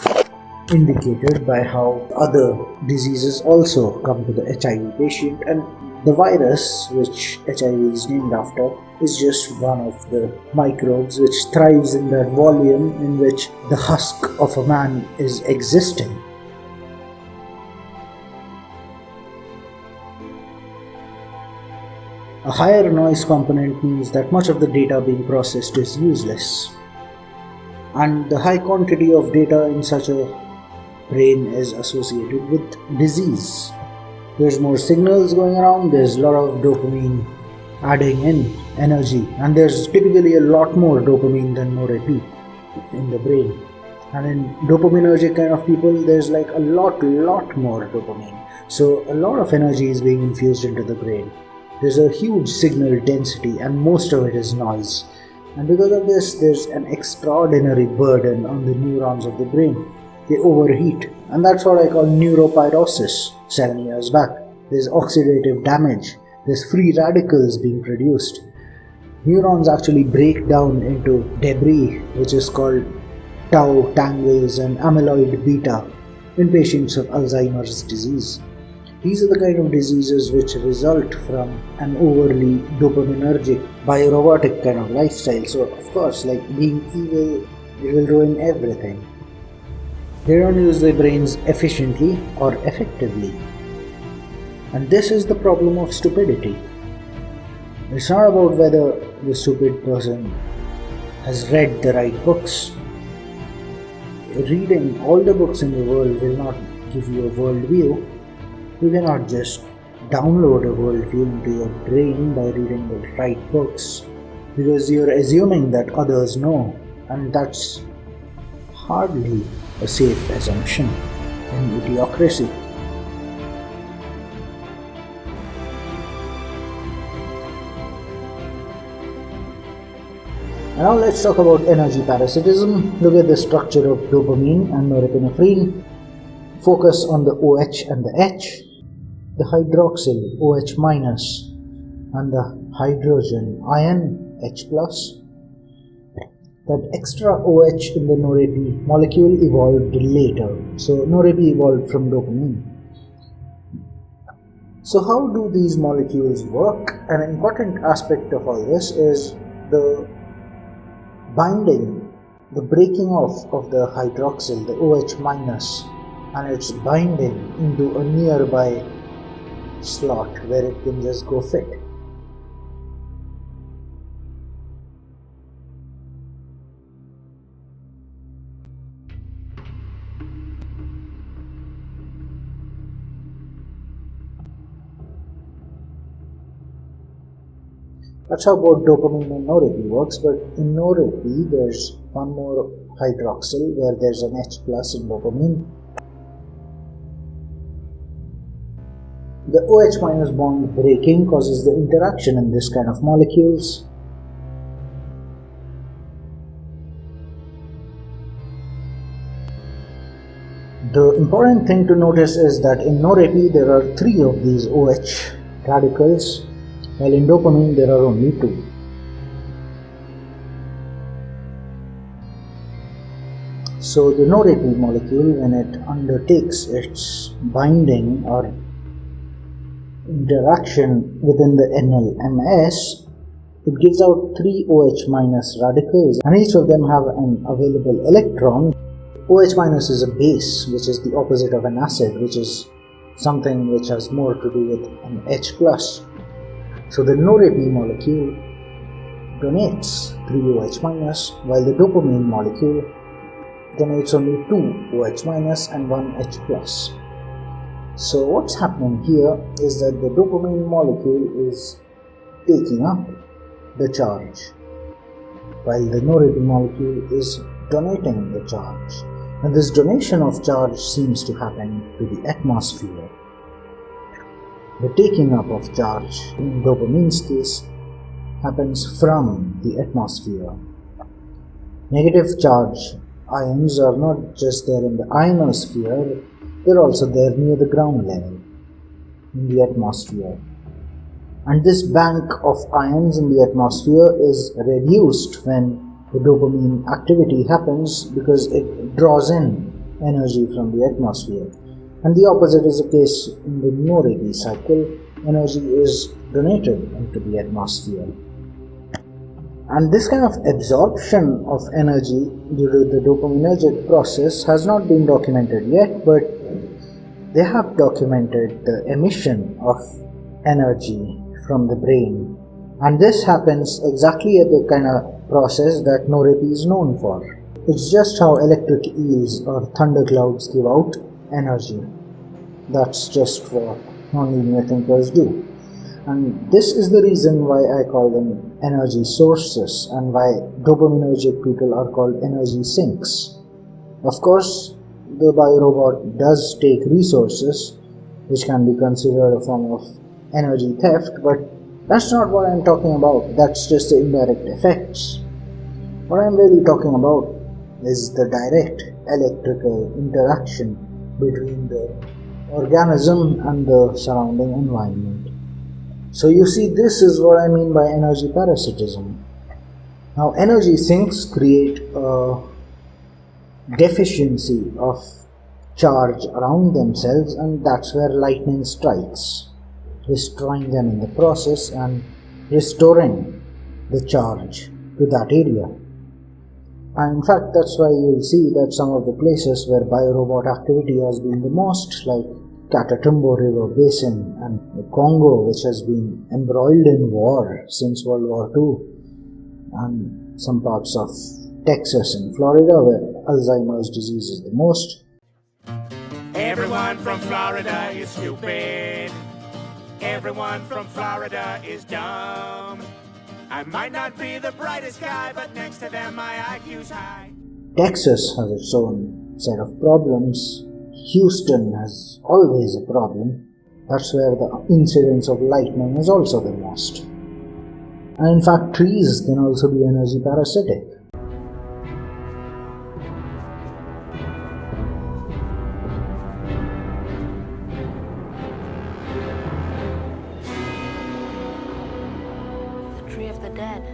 indicated by how other diseases also come to the HIV patient, and the virus, which HIV is named after, is just one of the microbes which thrives in that volume in which the husk of a man is existing. A higher noise component means that much of the data being processed is useless, and the high quantity of data in such a brain is associated with disease. There's more signals going around, there's a lot of dopamine adding in energy, and there's typically a lot more dopamine than no-repeat in the brain. And in dopaminergic kind of people, there's like a lot more dopamine. So a lot of energy is being infused into the brain. There's a huge signal density and most of it is noise. And because of this, there's an extraordinary burden on the neurons of the brain. They overheat, and that's what I call neuropyrosis 7 years back. There's oxidative damage, there's free radicals being produced. Neurons actually break down into debris, which is called tau tangles and amyloid beta in patients of Alzheimer's disease. These are the kind of diseases which result from an overly dopaminergic, biorobotic kind of lifestyle. So of course, like being evil, it will ruin everything. They don't use their brains efficiently or effectively. And this is the problem of stupidity. It's not about whether the stupid person has read the right books. Reading all the books in the world will not give you a worldview. You cannot just download a worldview into your brain by reading the right books, because you're assuming that others know, and that's hardly a safe assumption. in idiocracy. Now let's talk about energy parasitism. Look at the structure of dopamine and norepinephrine. Focus on the OH and the H, the hydroxyl OH minus and the hydrogen ion H plus. That extra OH in the norepi molecule evolved later. So norepi evolved from dopamine. So how do these molecules work? An important aspect of all this is the binding, the breaking off of the hydroxyl, the OH minus, and its binding into a nearby slot where it can just go fit. That's how both dopamine and norepi works, but in norepi there's one more hydroxyl where there's an H plus in dopamine. The OH minus bond breaking causes the interaction in this kind of molecules. The important thing to notice is that in norepi there are 3 of these OH radicals, while in dopamine there are only 2. So the norepi molecule, when it undertakes its binding or interaction within the NLMS, it gives out 3 OH minus radicals, and each of them have an available electron. OH minus is a base, which is the opposite of an acid, which is something which has more to do with an H plus. So the norepi molecule donates 3 OH minus, while the dopamine molecule donates only 2 OH minus and 1 H plus. So what's happening here is that the dopamine molecule is taking up the charge, while the norepi molecule is donating the charge. And this donation of charge seems to happen to the atmosphere. The taking up of charge in dopamine's case happens from the atmosphere. Negative charge ions are not just there in the ionosphere, they're also there near the ground level in the atmosphere. And this bank of ions in the atmosphere is reduced when the dopamine activity happens because it draws in energy from the atmosphere. And the opposite is the case in the norepi cycle. Energy is donated into the atmosphere. And this kind of absorption of energy due to the dopaminergic process has not been documented yet, but they have documented the emission of energy from the brain. And this happens exactly at the kind of process that norepi is known for. It's just how electric eels or thunderclouds give out energy. That's just what nonlinear thinkers do. And this is the reason why I call them energy sources and why dopaminergic people are called energy sinks. Of course, the biorobot does take resources, which can be considered a form of energy theft, but that's not what I'm talking about. That's just the indirect effects. What I'm really talking about is the direct electrical interaction between the organism and the surrounding environment. So you see, this is what I mean by energy parasitism. Now, energy sinks create a deficiency of charge around themselves, and that's where lightning strikes, destroying them in the process and restoring the charge to that area. And in fact, that's why you'll see that some of the places where biorobot activity has been the most, like Catatumbo River Basin and the Congo, which has been embroiled in war since World War II, and some parts of Texas and Florida where Alzheimer's disease is the most. Everyone from Florida is stupid. Everyone from Florida is dumb. I might not be the brightest guy, but next to them my IQ's high. Texas has its own set of problems. Houston has always a problem. That's where the incidence of lightning is also the most. And in fact, trees can also be energy parasitic. The tree of the dead.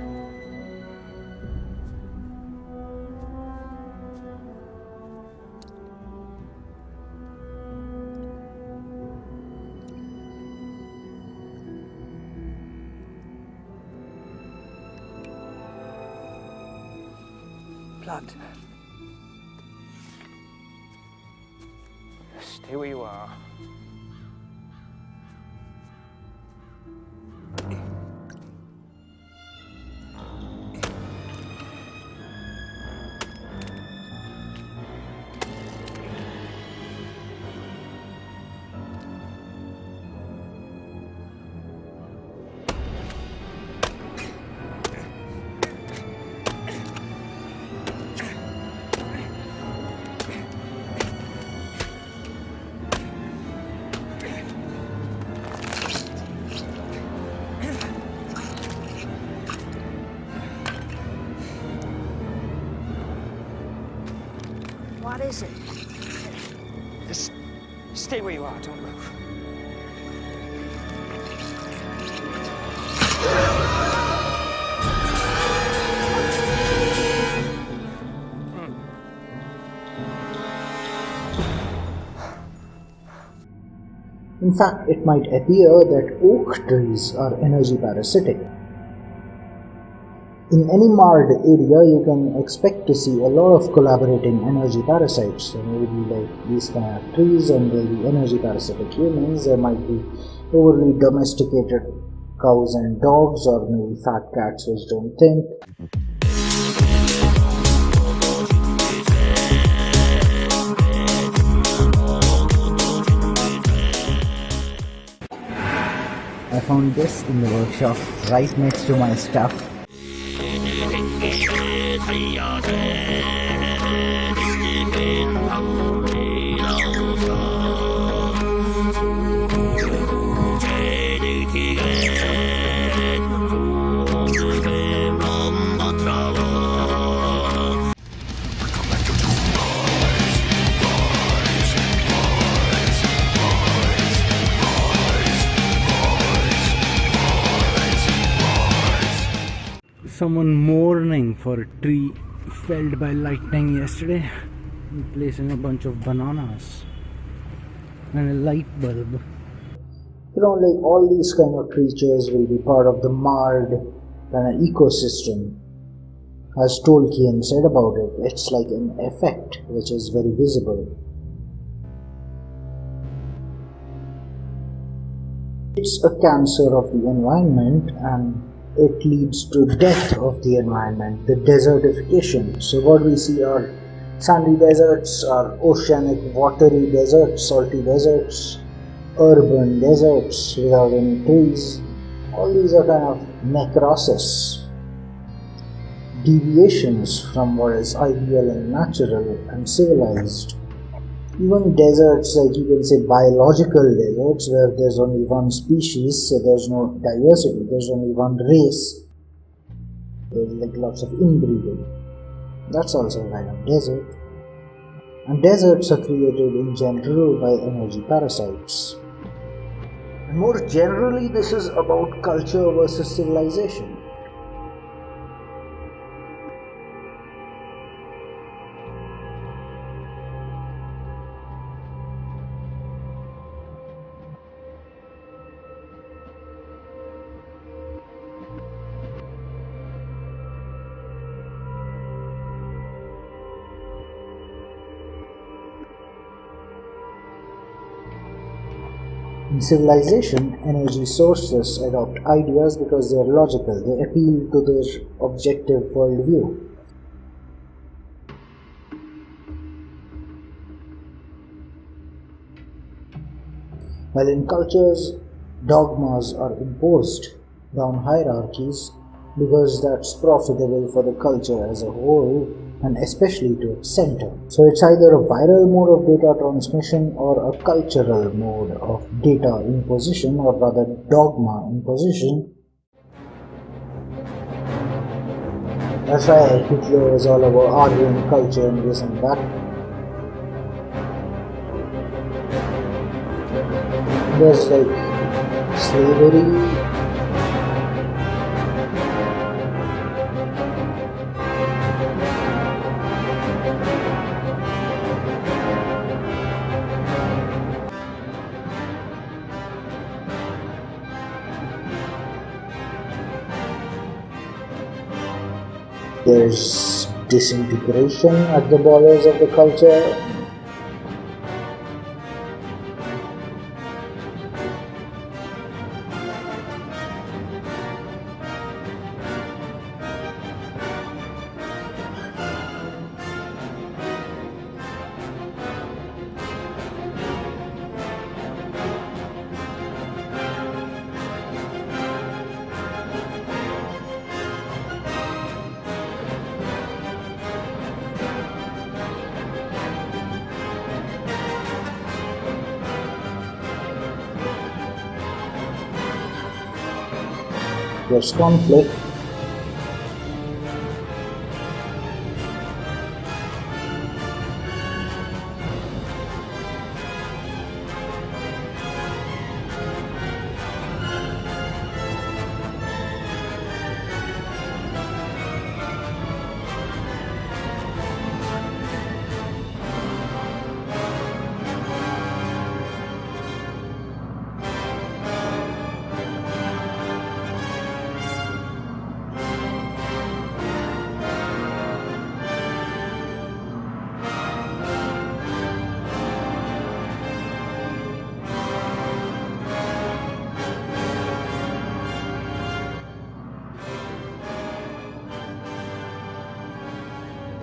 Blood. Stay where you are. What is it? Just stay where you are, don't move. In fact, it might appear that oak trees are energy parasitic. In any marred area, you can expect to see a lot of collaborating energy parasites. There may be like these kind of trees, and there will be energy parasitic humans. There might be overly domesticated cows and dogs, or maybe fat cats which don't think. I found this in the workshop right next to my stuff. Someone mourning for a tree felled by lightning yesterday, placing a bunch of bananas and a light bulb. You know, like all these kind of creatures will be part of the marred kind of ecosystem. As Tolkien said about it, it's like an effect which is very visible. It's a cancer of the environment, and it leads to death of the environment, the desertification. So what we see are sandy deserts, are oceanic watery deserts, salty deserts, urban deserts without any trees. All these are kind of necrosis, deviations from what is ideal and natural and civilized. Even deserts, like you can say biological deserts, where there's only one species, so there's no diversity, there's only one race, there's like lots of inbreeding. That's also a kind of desert. And deserts are created in general by energy parasites. And more generally, this is about culture versus civilization. In civilization, energy sources adopt ideas because they are logical, they appeal to their objective worldview. While in cultures, dogmas are imposed down hierarchies because that's profitable for the culture as a whole, and especially to its center. So it's either a viral mode of data transmission or a cultural mode of data imposition, or rather dogma imposition. That's why Hitler was all about Aryan culture and this and that. There's like slavery. There's disintegration at the borders of the culture. There's conflict.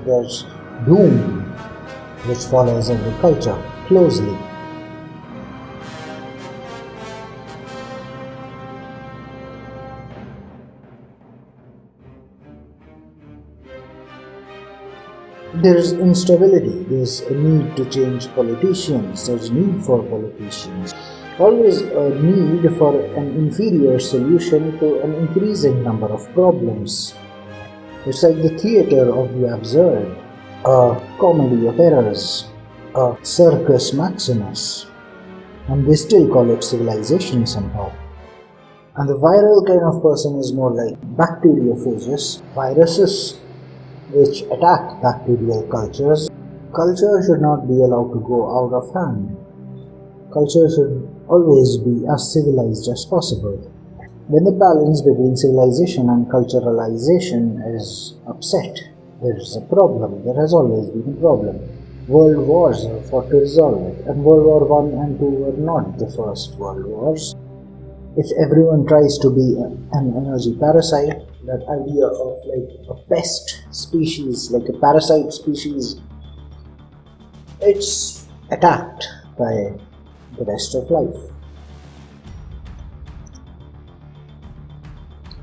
There's doom, which follows every culture closely. There is instability, there's a need to change politicians, there's need for politicians. Always a need for an inferior solution to an increasing number of problems. It's like the theatre of the absurd, a comedy of errors, a circus maximus, and they still call it civilization somehow. And the viral kind of person is more like bacteriophages, viruses which attack bacterial cultures. Culture should not be allowed to go out of hand. Culture should always be as civilized as possible. When the balance between civilization and culturalization is upset, there is a problem. There has always been a problem. World wars are fought to resolve it, and World War I and II were not the first world wars. If everyone tries to be an energy parasite, that idea of like a pest species, like a parasite species, it's attacked by the rest of life.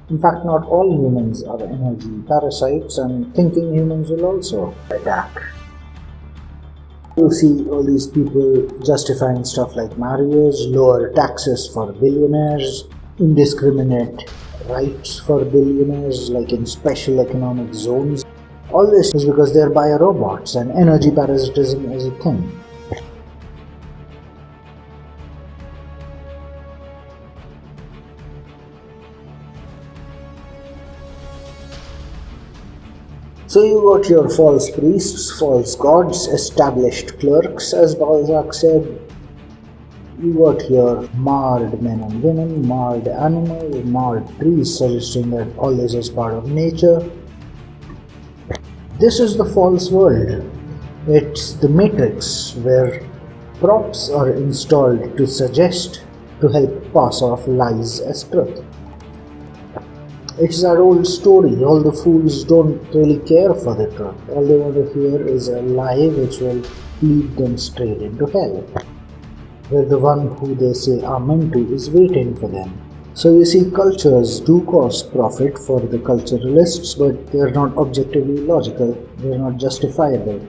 In fact, not all humans are energy parasites, and thinking humans will also attack. You see all these people justifying stuff like marriage, lower taxes for billionaires, indiscriminate rights for billionaires, like in special economic zones. All this is because they're biorobots and energy parasitism is a thing. So you got your false priests, false gods, established clerks, as Balzac said. You got your marred men and women, marred animals, marred trees, suggesting that all this is part of nature. This is the false world. It's the matrix where props are installed to suggest, to help pass off lies as truth. It's that old story, all the fools don't really care for the truth. All they want to hear is a lie which will lead them straight into hell, where the one who they say amen to is waiting for them. So you see, cultures do cause profit for the culturalists, but they are not objectively logical, they are not justifiable.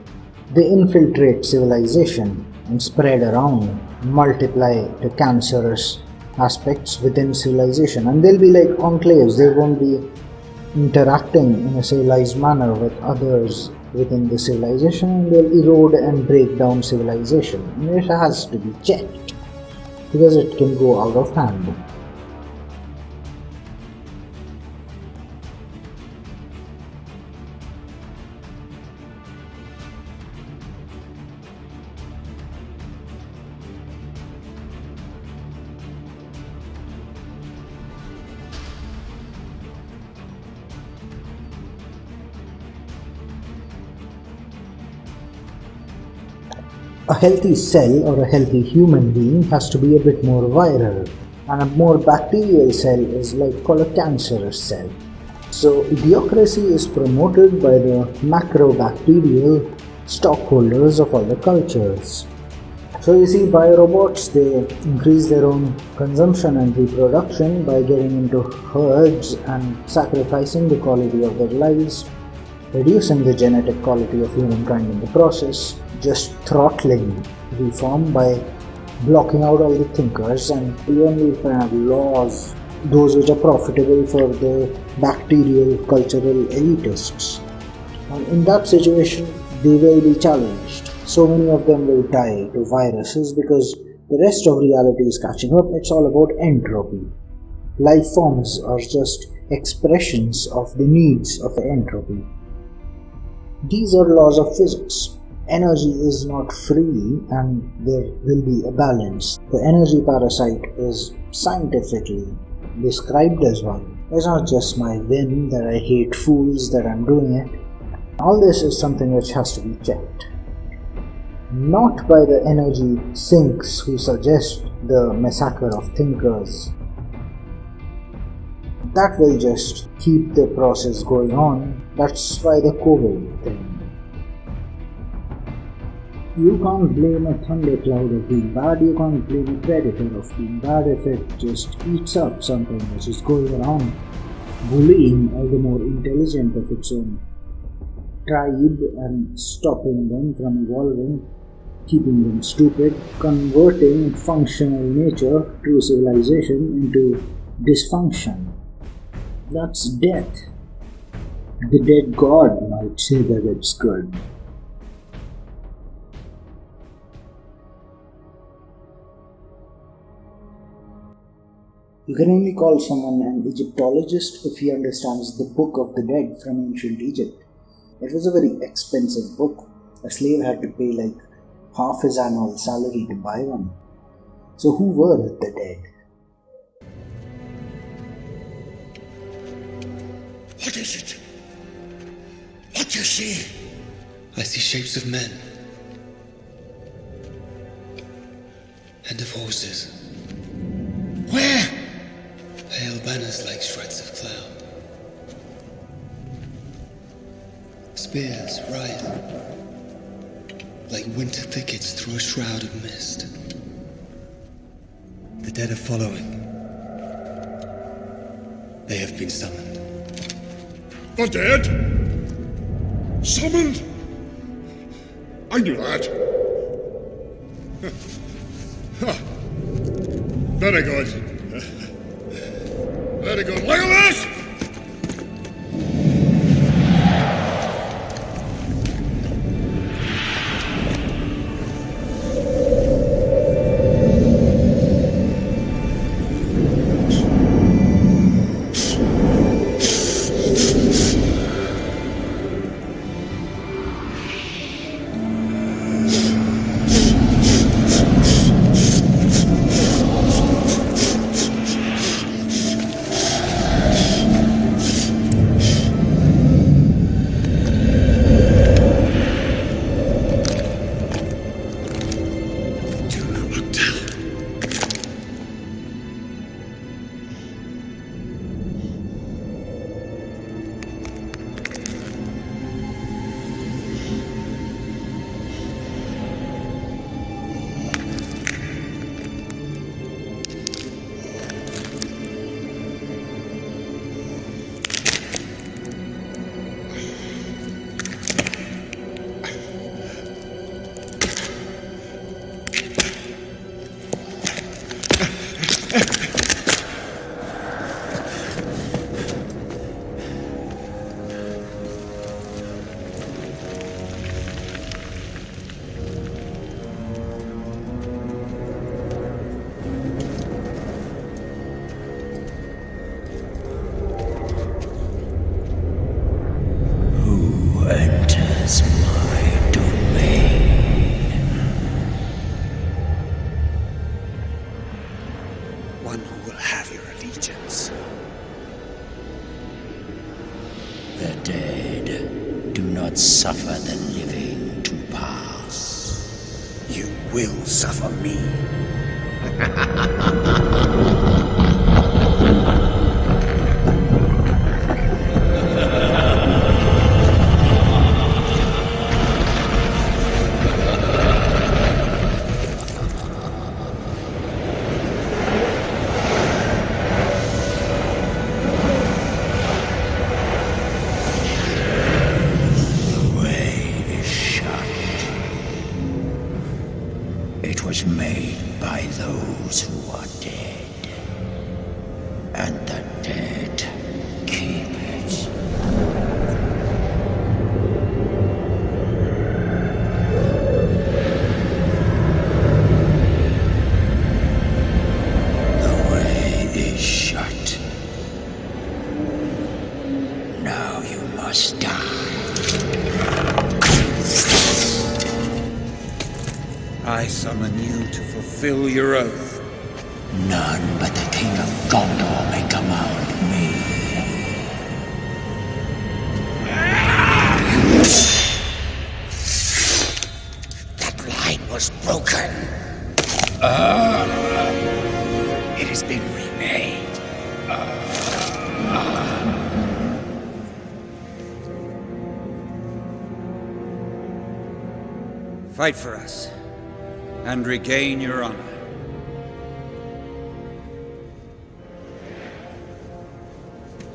They infiltrate civilization and spread around, multiply the cancerous aspects within civilization, and they'll be like enclaves. They won't be interacting in a civilized manner with others within the civilization, and they'll erode and break down civilization. And it has to be checked because it can go out of hand. A healthy cell or a healthy human being has to be a bit more viral, and a more bacterial cell is like called a cancerous cell. So idiocracy is promoted by the macrobacterial stockholders of all the cultures. So you see, biorobots, they increase their own consumption and reproduction by getting into herds and sacrificing the quality of their lives, reducing the genetic quality of humankind in the process, just throttling reform by blocking out all the thinkers, and we only have laws, those which are profitable for the bacterial cultural elitists. And in that situation, they will be challenged. So many of them will die to viruses because the rest of reality is catching up. It's all about entropy. Life forms are just expressions of the needs of entropy. These are laws of physics. Energy is not free and there will be a balance. The energy parasite is scientifically described as one. It's not just my whim that I hate fools that I'm doing it. All this is something which has to be checked. Not by the energy sinks who suggest the massacre of thinkers. That will just keep the process going on. That's why the COVID thing. You can't blame a thundercloud of being bad, you can't blame a predator of being bad if it just eats up something which is going around, bullying all the more intelligent of its own tribe and stopping them from evolving, keeping them stupid, converting functional nature, true civilization, into dysfunction. That's death. The dead god might say that it's good. You can only call someone an Egyptologist if he understands the Book of the Dead from ancient Egypt. It was a very expensive book. A slave had to pay like half his annual salary to buy one. So who were the dead? What is it? What do you see? I see shapes of men. And of horses. Where? Pale banners like shreds of cloud. Spears rise like winter thickets through a shroud of mist. The dead are following. They have been summoned. The dead? Summoned? I knew that. Very good. Very good. Look at this! enters my domain. One who will have your allegiance. The dead do not suffer the living to pass. You will suffer me. It was made by those who are dead, and the dead keep it. The way is shut. Now you must die. I summon you to fulfill your oath. None but the King of Gondor may command me. That line was broken. It has been remade. Fight for us and regain your honor.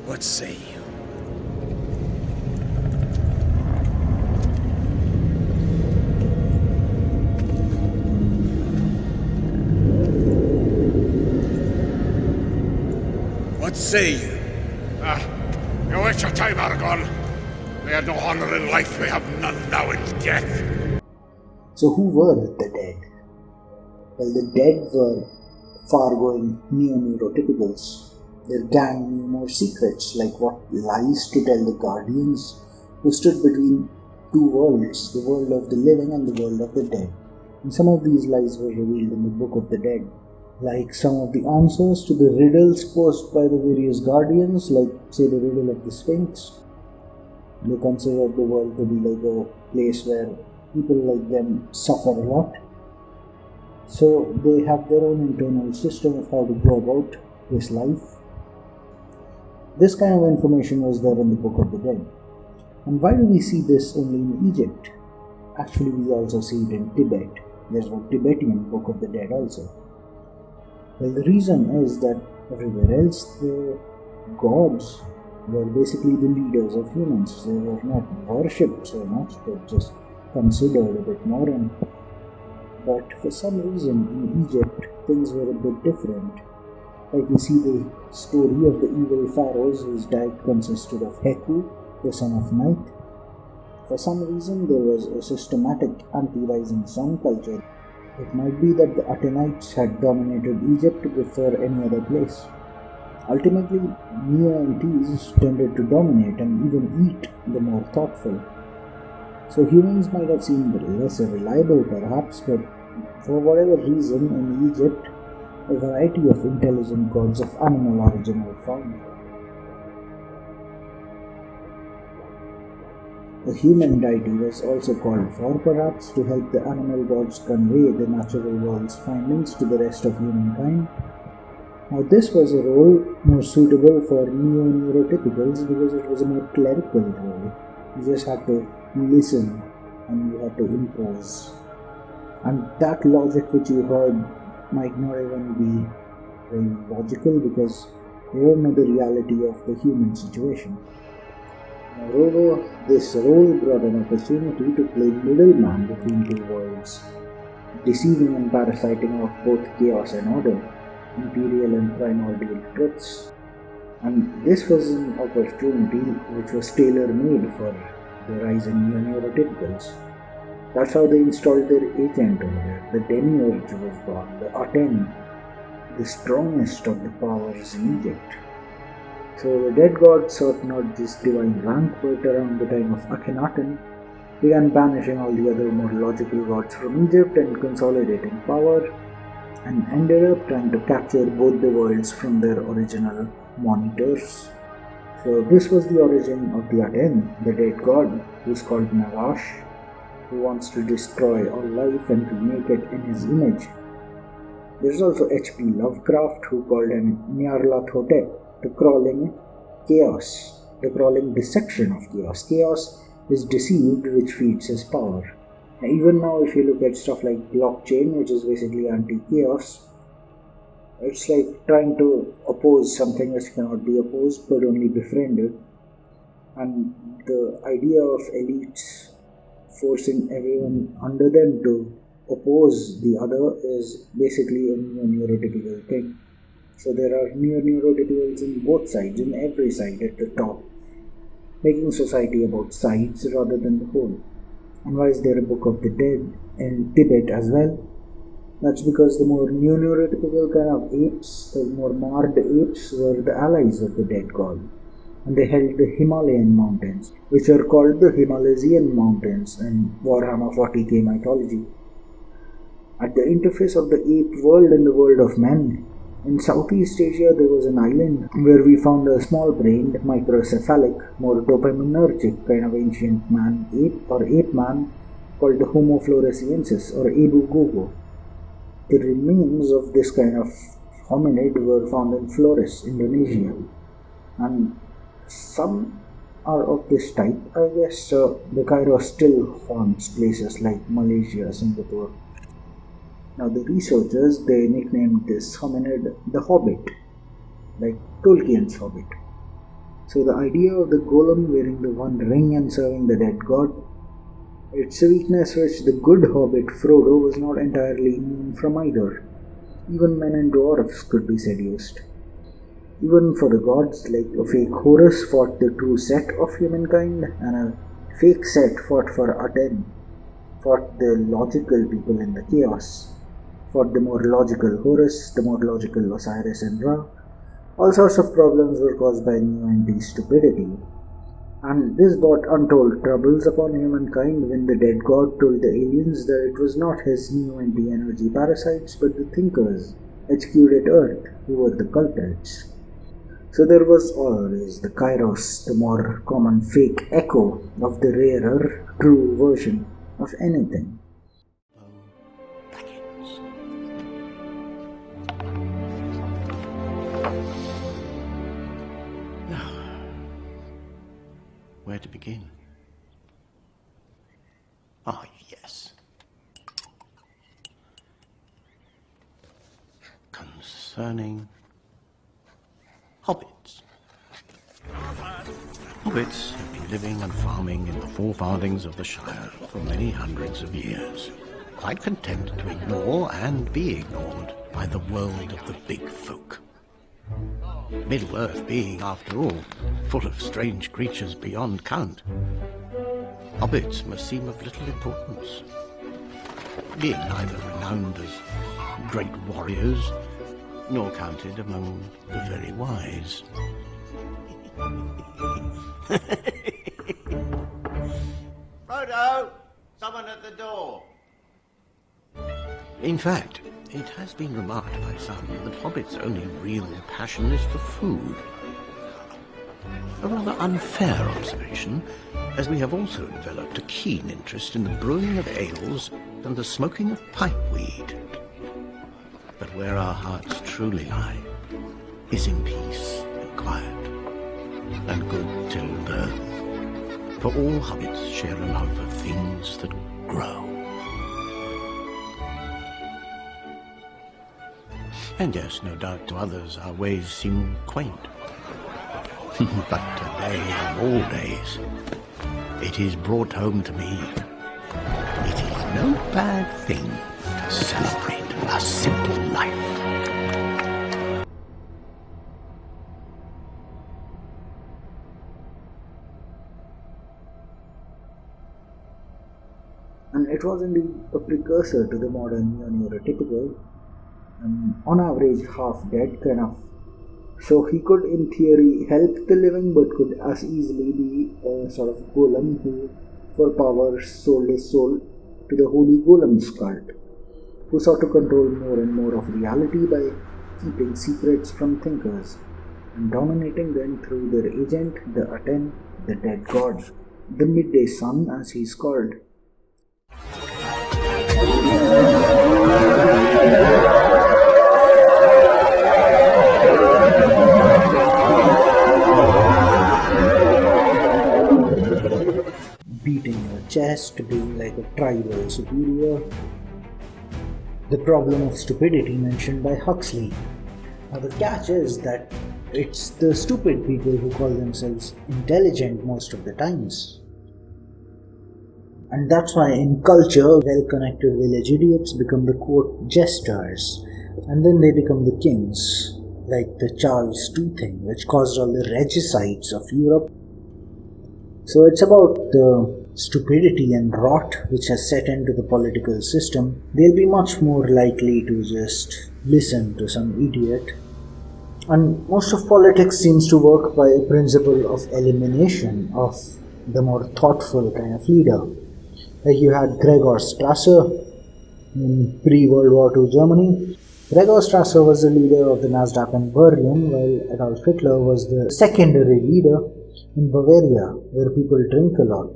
What say you? What say you? You waste your time, Aragorn. They had no honor in life, they have none now in death. So who were the dead? Well, the dead were far-going neo-neurotypicals. Their gang knew more secrets, like what lies to tell the Guardians, who stood between two worlds, the world of the living and the world of the dead. And some of these lies were revealed in the Book of the Dead, like some of the answers to the riddles posed by the various Guardians, like, say, the riddle of the Sphinx. They considered the world to be like a place where people like them suffer a lot. So they have their own internal system of how to go about this life. This kind of information was there in the Book of the Dead. And why do we see this only in Egypt? Actually, we also see it in Tibet. There's a Tibetan Book of the Dead also. Well, the reason is that everywhere else, the gods were basically the leaders of humans. They were not worshipped so much, but just considered a bit more. But for some reason in Egypt, things were a bit different. Like we see the story of the evil pharaohs whose diet consisted of Heku, the son of Night. For some reason, there was a systematic anti-rising sun culture. It might be that the Athenites had dominated Egypt before any other place. Ultimately, neo-entities tended to dominate and even eat the more thoughtful. So humans might have seemed less reliable perhaps, but for whatever reason in Egypt, a variety of intelligent gods of animal origin were found. The human deity was also called for, perhaps to help the animal gods convey the natural world's findings to the rest of humankind. Now this was a role more suitable for neo-neurotypicals because it was a more clerical role. You just had to listen and you had to impose. And that logic which you heard might not even be very logical because they don't know the reality of the human situation. Moreover, this role brought an opportunity to play middleman between two worlds, deceiving and parasiting off both chaos and order, imperial and primordial truths. And this was an opportunity which was tailor-made for the rising neo-neurotypicals. That's how they installed their agent over there. The Demiurge was born, the Aten, the strongest of the powers in Egypt. So the dead gods sought not this divine rank, but around the time of Akhenaten began banishing all the other more logical gods from Egypt and consolidating power, and ended up trying to capture both the worlds from their original monitors. So this was the origin of the Aten, the dead god, who is called Nagash, who wants to destroy all life and remake it in his image. There is also H.P. Lovecraft, who called him Nyarlathotep, the crawling chaos, the crawling dissection of chaos. Chaos is deceived, which feeds his power. And even now, if you look at stuff like blockchain, which is basically anti-chaos, it's like trying to oppose something which cannot be opposed but only befriended. And the idea of elites forcing everyone under them to oppose the other is basically a neo-neurotypical thing. So there are neo-neurotypicals in both sides, in every side at the top, making society about sides rather than the whole. And why is there a Book of the Dead in Tibet as well? That's because the more neo-neurotypical kind of apes, the more marred apes, were the allies of the dead god. And they held the Himalayan mountains, which are called the Himalaysian mountains in Warhammer 40k mythology. At the interface of the ape world and the world of men, in Southeast Asia there was an island where we found a small-brained, microcephalic, more dopaminergic kind of ancient man ape or ape man called the Homo floresiensis or Ebu Gogo. The remains of this kind of hominid were found in Flores, Indonesia, and some are of this type. I guess the Cairo still haunts places like Malaysia, Singapore. Now the researchers, they nicknamed this hominid the Hobbit, like Tolkien's Hobbit. So the idea of the golem wearing the one ring and serving the dead god, it's a weakness which the good hobbit Frodo was not entirely immune from either. Even men and dwarves could be seduced. Even for the gods, like a fake Horus fought the true set of humankind, and a fake set fought for Aten, fought the logical people in the chaos, fought the more logical Horus, the more logical Osiris and Ra. All sorts of problems were caused by new entity stupidity. And this brought untold troubles upon humankind when the dead god told the aliens that it was not his new anti-energy parasites but the thinkers HQ'd at Earth who were the culprits. So there was always the Kairos, the more common fake echo of the rarer, true version of anything. Where to begin? Ah, yes. Concerning hobbits. Hobbits have been living and farming in the forefathings of the Shire for many hundreds of years, quite content to ignore and be ignored by the world of the big folk. Middle-earth being, after all, full of strange creatures beyond count, hobbits must seem of little importance, being neither renowned as great warriors, nor counted among the very wise. Frodo! Someone at the door! In fact, it has been remarked by some that hobbits' only real passion is for food. A rather unfair observation, as we have also developed a keen interest in the brewing of ales and the smoking of pipeweed. But where our hearts truly lie is in peace and quiet and good tilled earth, for all hobbits share a love of things that grow. And yes, no doubt to others our ways seem quaint. But today, of all days, it is brought home to me. It is no bad thing to celebrate a simple life. And it was indeed a precursor to the modern neo-neurotypical, on average half-dead, kind of So he could, in theory, help the living, but could as easily be a sort of golem who, for power, sold his soul to the Holy Gollems cult, who sought to control more and more of reality by keeping secrets from thinkers and dominating them through their agent, the Aten, the dead god, the midday sun as he's called. Beating your chest, being like a tribal superior. The problem of stupidity mentioned by Huxley. Now the catch is that it's the stupid people who call themselves intelligent most of the times. And that's why in culture, well-connected village idiots become the quote jesters, and then they become the kings, like the Charles II thing, which caused all the regicides of Europe. So it's about the stupidity and rot which has set into the political system. They'll be much more likely to just listen to some idiot. And most of politics seems to work by a principle of elimination of the more thoughtful kind of leader. Like you had Gregor Strasser in pre-World War II Germany. Gregor Strasser was the leader of the Nasdaq in Berlin, while Adolf Hitler was the secondary leader in Bavaria, where people drink a lot.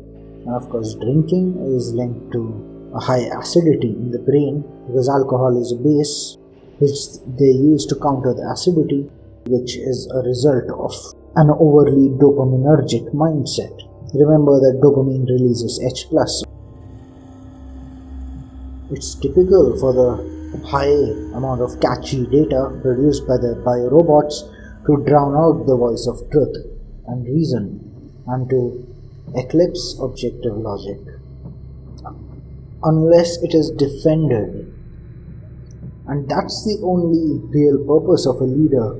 And of course, drinking is linked to a high acidity in the brain, because alcohol is a base which they use to counter the acidity, which is a result of an overly dopaminergic mindset. Remember that dopamine releases H+. It's typical for the high amount of catchy data produced by the biorobots to drown out the voice of truth and reason, and to eclipse objective logic, unless it is defended. And that's the only real purpose of a leader,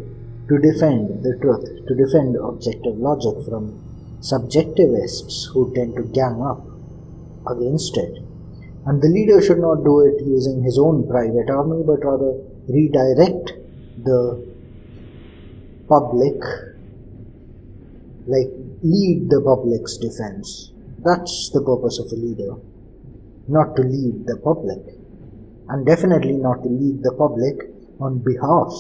to defend the truth, to defend objective logic from subjectivists who tend to gang up against it. And the leader should not do it using his own private army, but rather redirect the public, like lead the public's defense. That's the purpose of a leader. Not to lead the public. And definitely not to lead the public on behalf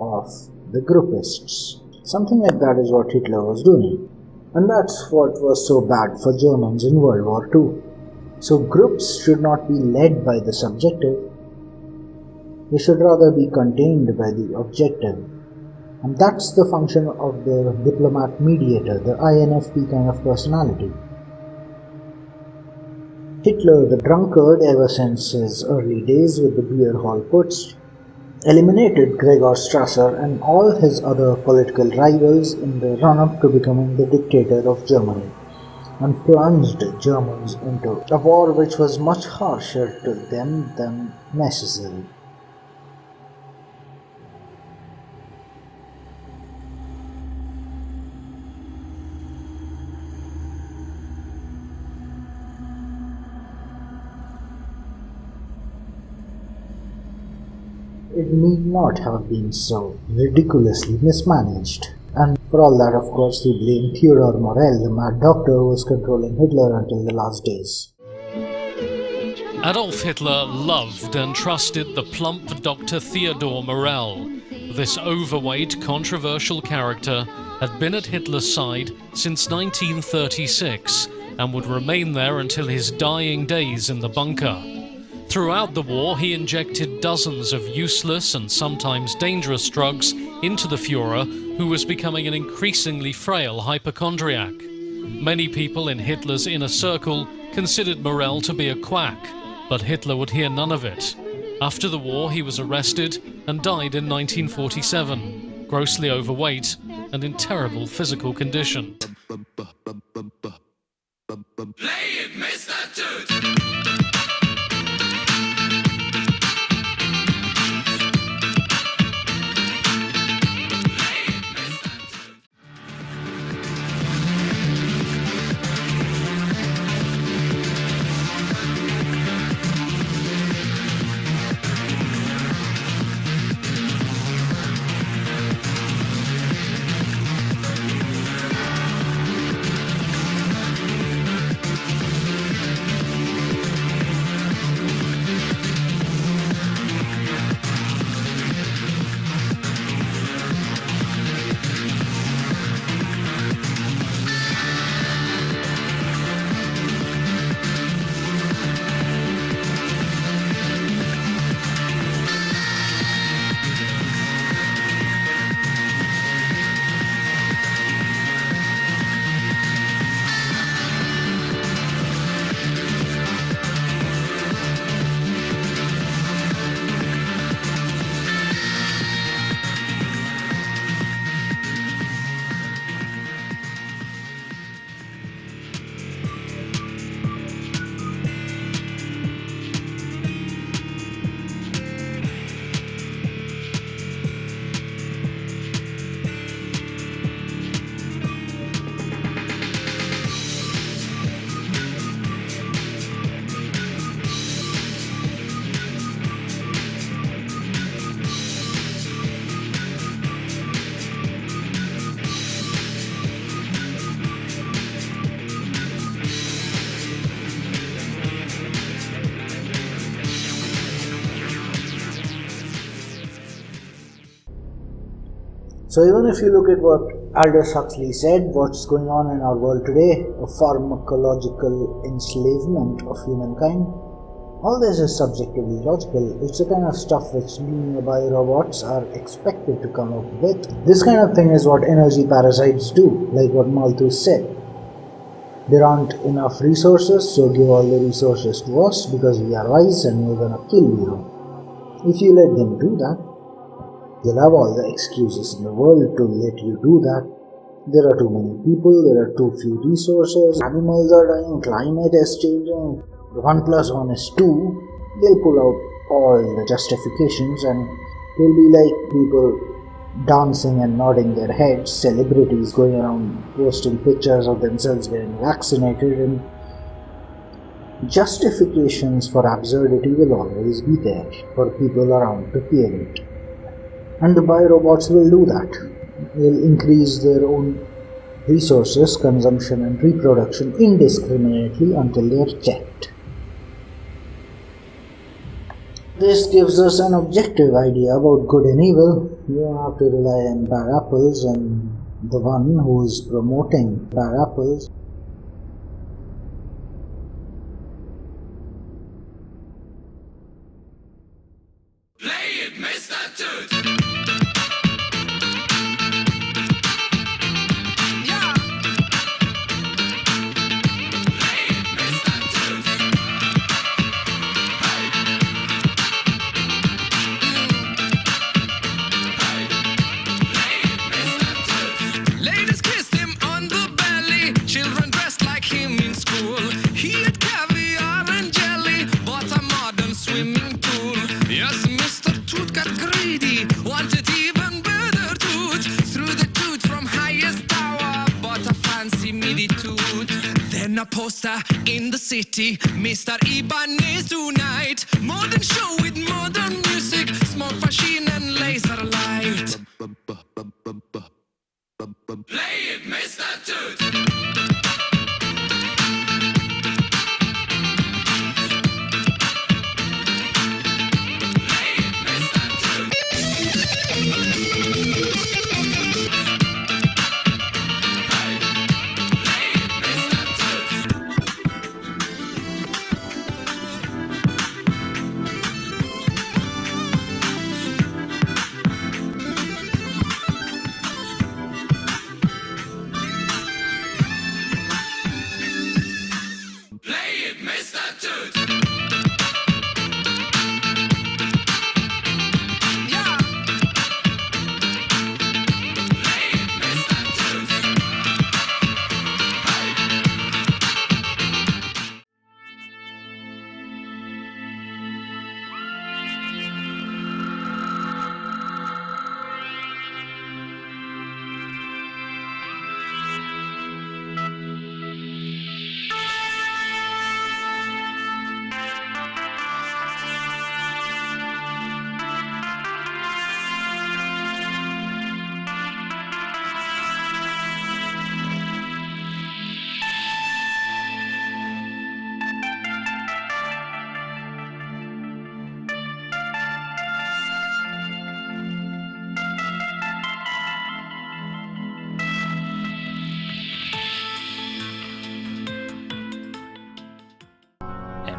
of the groupists. Something like that is what Hitler was doing. And that's what was so bad for Germans in World War II. So groups should not be led by the subjective. They should rather be contained by the objective. And that's the function of the diplomat mediator, the INFP kind of personality. Hitler, the drunkard, ever since his early days with the beer hall putsch, eliminated Gregor Strasser and all his other political rivals in the run-up to becoming the dictator of Germany, and plunged Germans into a war which was much harsher to them than necessary. It need not have been so ridiculously mismanaged. And for all that, of course, we blame Theodor Morell, the mad doctor who was controlling Hitler until the last days. Adolf Hitler loved and trusted the plump Dr. Theodor Morell. This overweight, controversial character had been at Hitler's side since 1936 and would remain there until his dying days in the bunker. Throughout the war, he injected dozens of useless and sometimes dangerous drugs into the Führer, who was becoming an increasingly frail hypochondriac. Many people in Hitler's inner circle considered Morell to be a quack, but Hitler would hear none of it. After the war, he was arrested and died in 1947, grossly overweight and in terrible physical condition. Play it, Mr. Tooth! So even if you look at what Aldous Huxley said, what's going on in our world today, a pharmacological enslavement of humankind, all this is subjectively logical. It's the kind of stuff which linear robots are expected to come up with. This kind of thing is what energy parasites do, like what Malthus said. There aren't enough resources, so give all the resources to us because we are wise and we're gonna kill you. If you let them do that, they'll have all the excuses in the world to let you do that. There are too many people, there are too few resources, animals are dying, climate is changing, 1 + 1 is 2. They'll pull out all the justifications and they'll be like people dancing and nodding their heads, celebrities going around posting pictures of themselves getting vaccinated, and justifications for absurdity will always be there for people around to hear it. And the biorobots will do that. They'll increase their own resources, consumption and reproduction indiscriminately until they're checked. This gives us an objective idea about good and evil. You don't have to rely on bad apples and the one who is promoting bad apples. Play it, Mr. Toot! Poster in the city, Mr. Ibanez tonight. Modern show with modern music, smoke machine and laser light. Play it, Mr. Toot!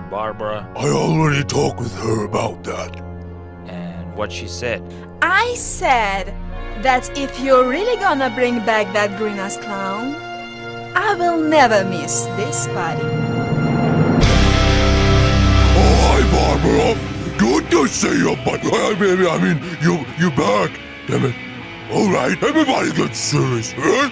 Barbara. I already talked with her about that. And what she said? I said that if you're really gonna bring back that green-ass clown, I will never miss this party. Oh, hi, Barbara. Good to see you, but I mean, you back. Damn it. All right, everybody get serious, huh?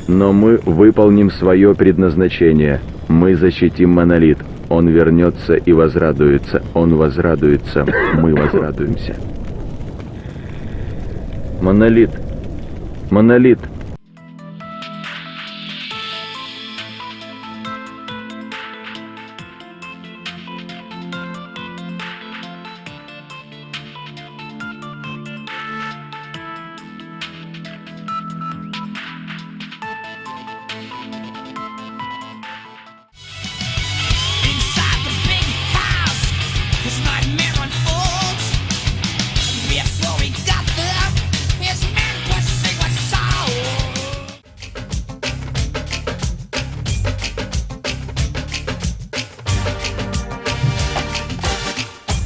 Но мы выполним свое предназначение. Мы защитим монолит. Он вернется и возрадуется. Он возрадуется. Мы возрадуемся. Монолит. Монолит. Inside the big house, his nightmare unfolds. Before he got there, his man was sing a song.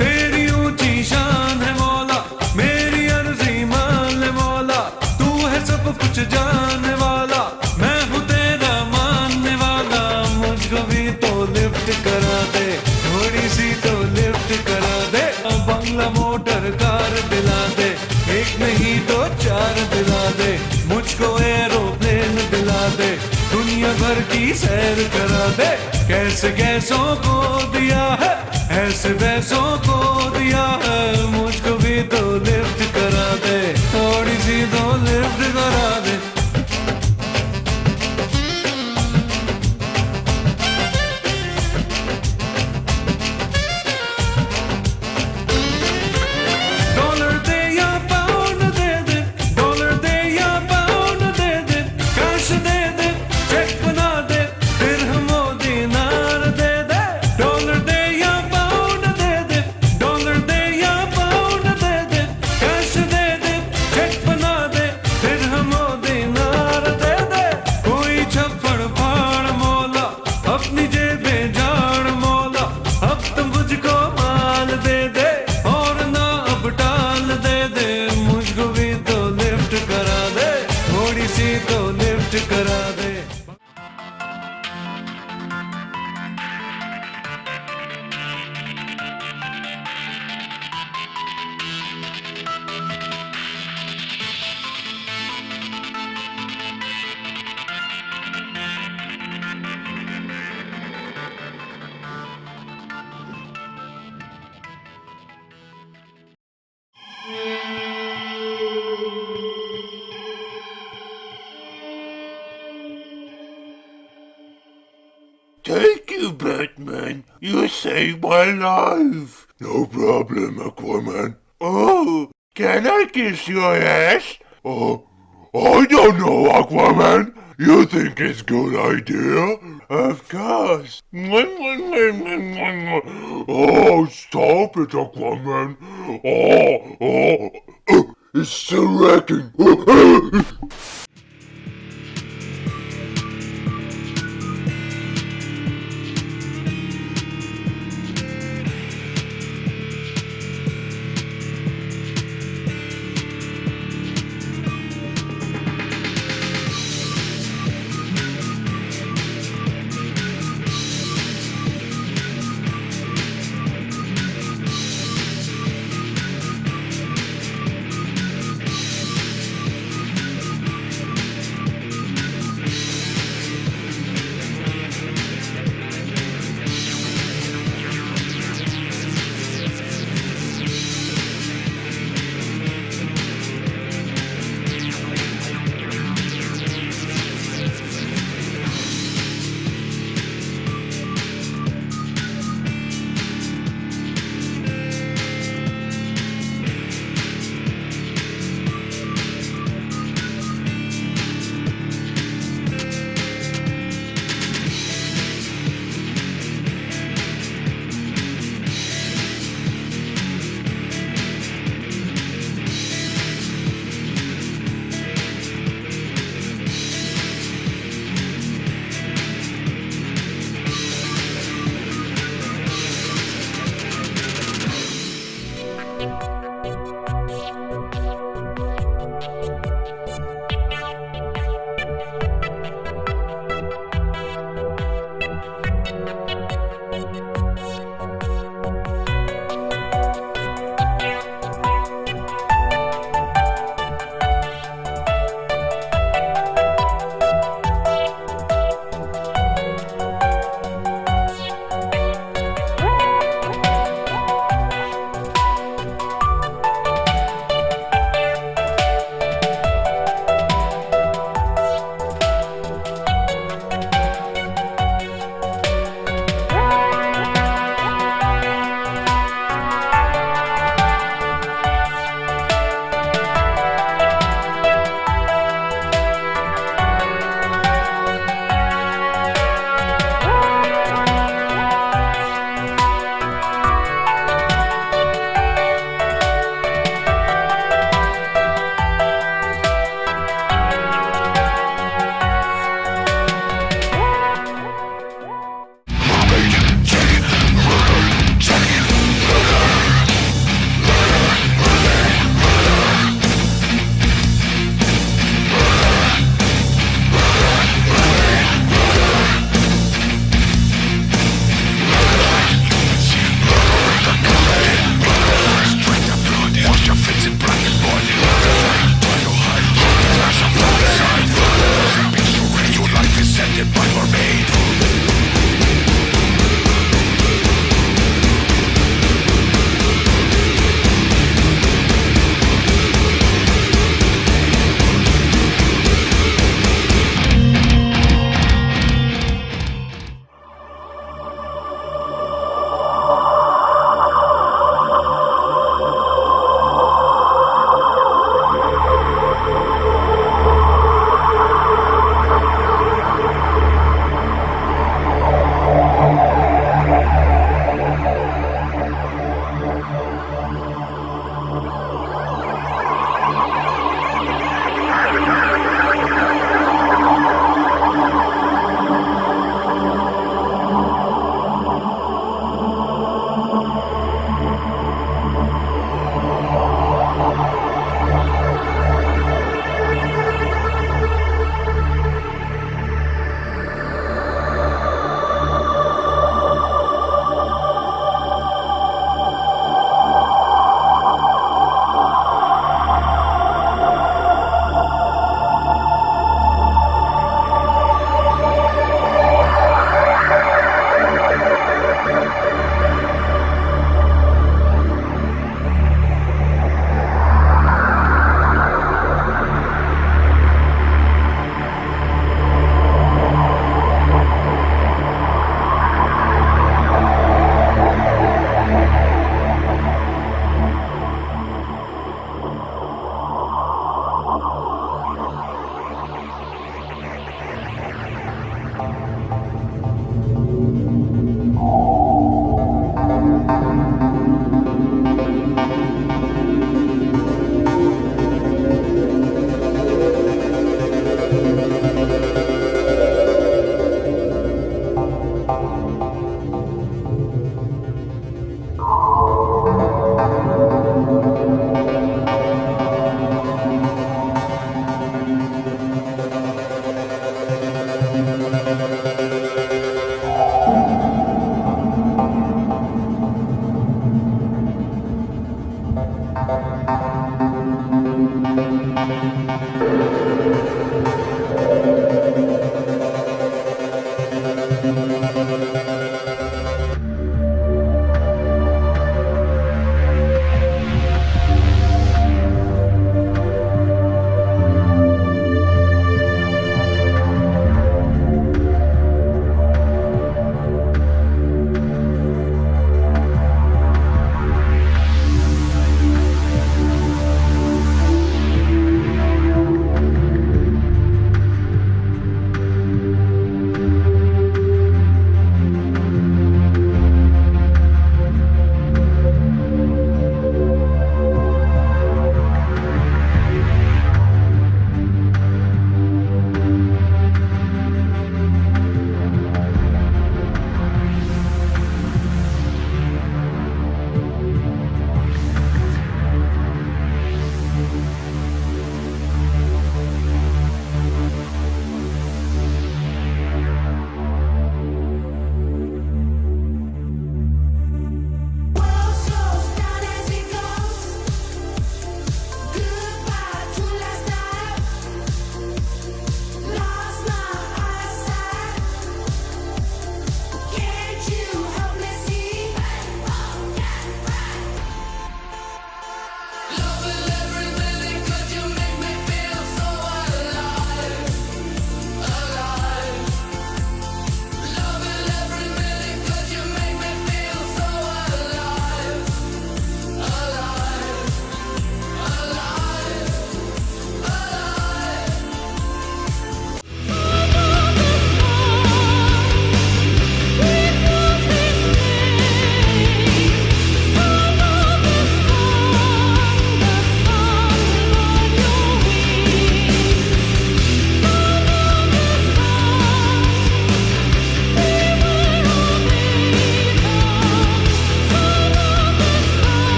तेरी ऊंची शान है मौला, मेरी अर्जी मान ले मौला, तू है सब कुछ जानने वाला, मैं हूँ तेरा मानने वाला, मुझको भी तो लिफ्ट करा दे, थोड़ी सी तो लिफ्ट करा दे, बंगला मोटर कार दिला दे, एक नहीं तो चार दिला दे, मुझको एरोप्लेन दिला दे, दुनिया भर की सैर करा दे, कैसे कैसों को दिया है, ऐसे वैसों को दिया है, मुझको भी तो लिफ्ट करा दे, थोड़ी सी तो लिफ्ट करा दे। डॉलर दे या पाउंड दे दे, डॉलर दे या पाउंड दे दे, कैश दे दे, चेक बना दे, दिरहमो दिनार दे दे, डॉलर दे या पाउंड दे दे, डॉलर दे या पाउंड दे दे, कैश दे दे, चेक बना दे, दिरहमो दिनार दे दे, कोई छप्पड़ फाड़ मौला, अपनी जेबें झाड़ मौला, अब तुम मुझको माल दे दे, और ना अब टाल दे दे, मुझको भी तो लिफ्ट करा दे, थोड़ी सी तो लिफ्ट करा दे। Thank you, Batman. You saved my life. No problem, Aquaman. Oh, can I kiss your ass? Oh, I don't know, Aquaman. You think it's a good idea? Of course. Oh, stop it, Aquaman. It's still wrecking.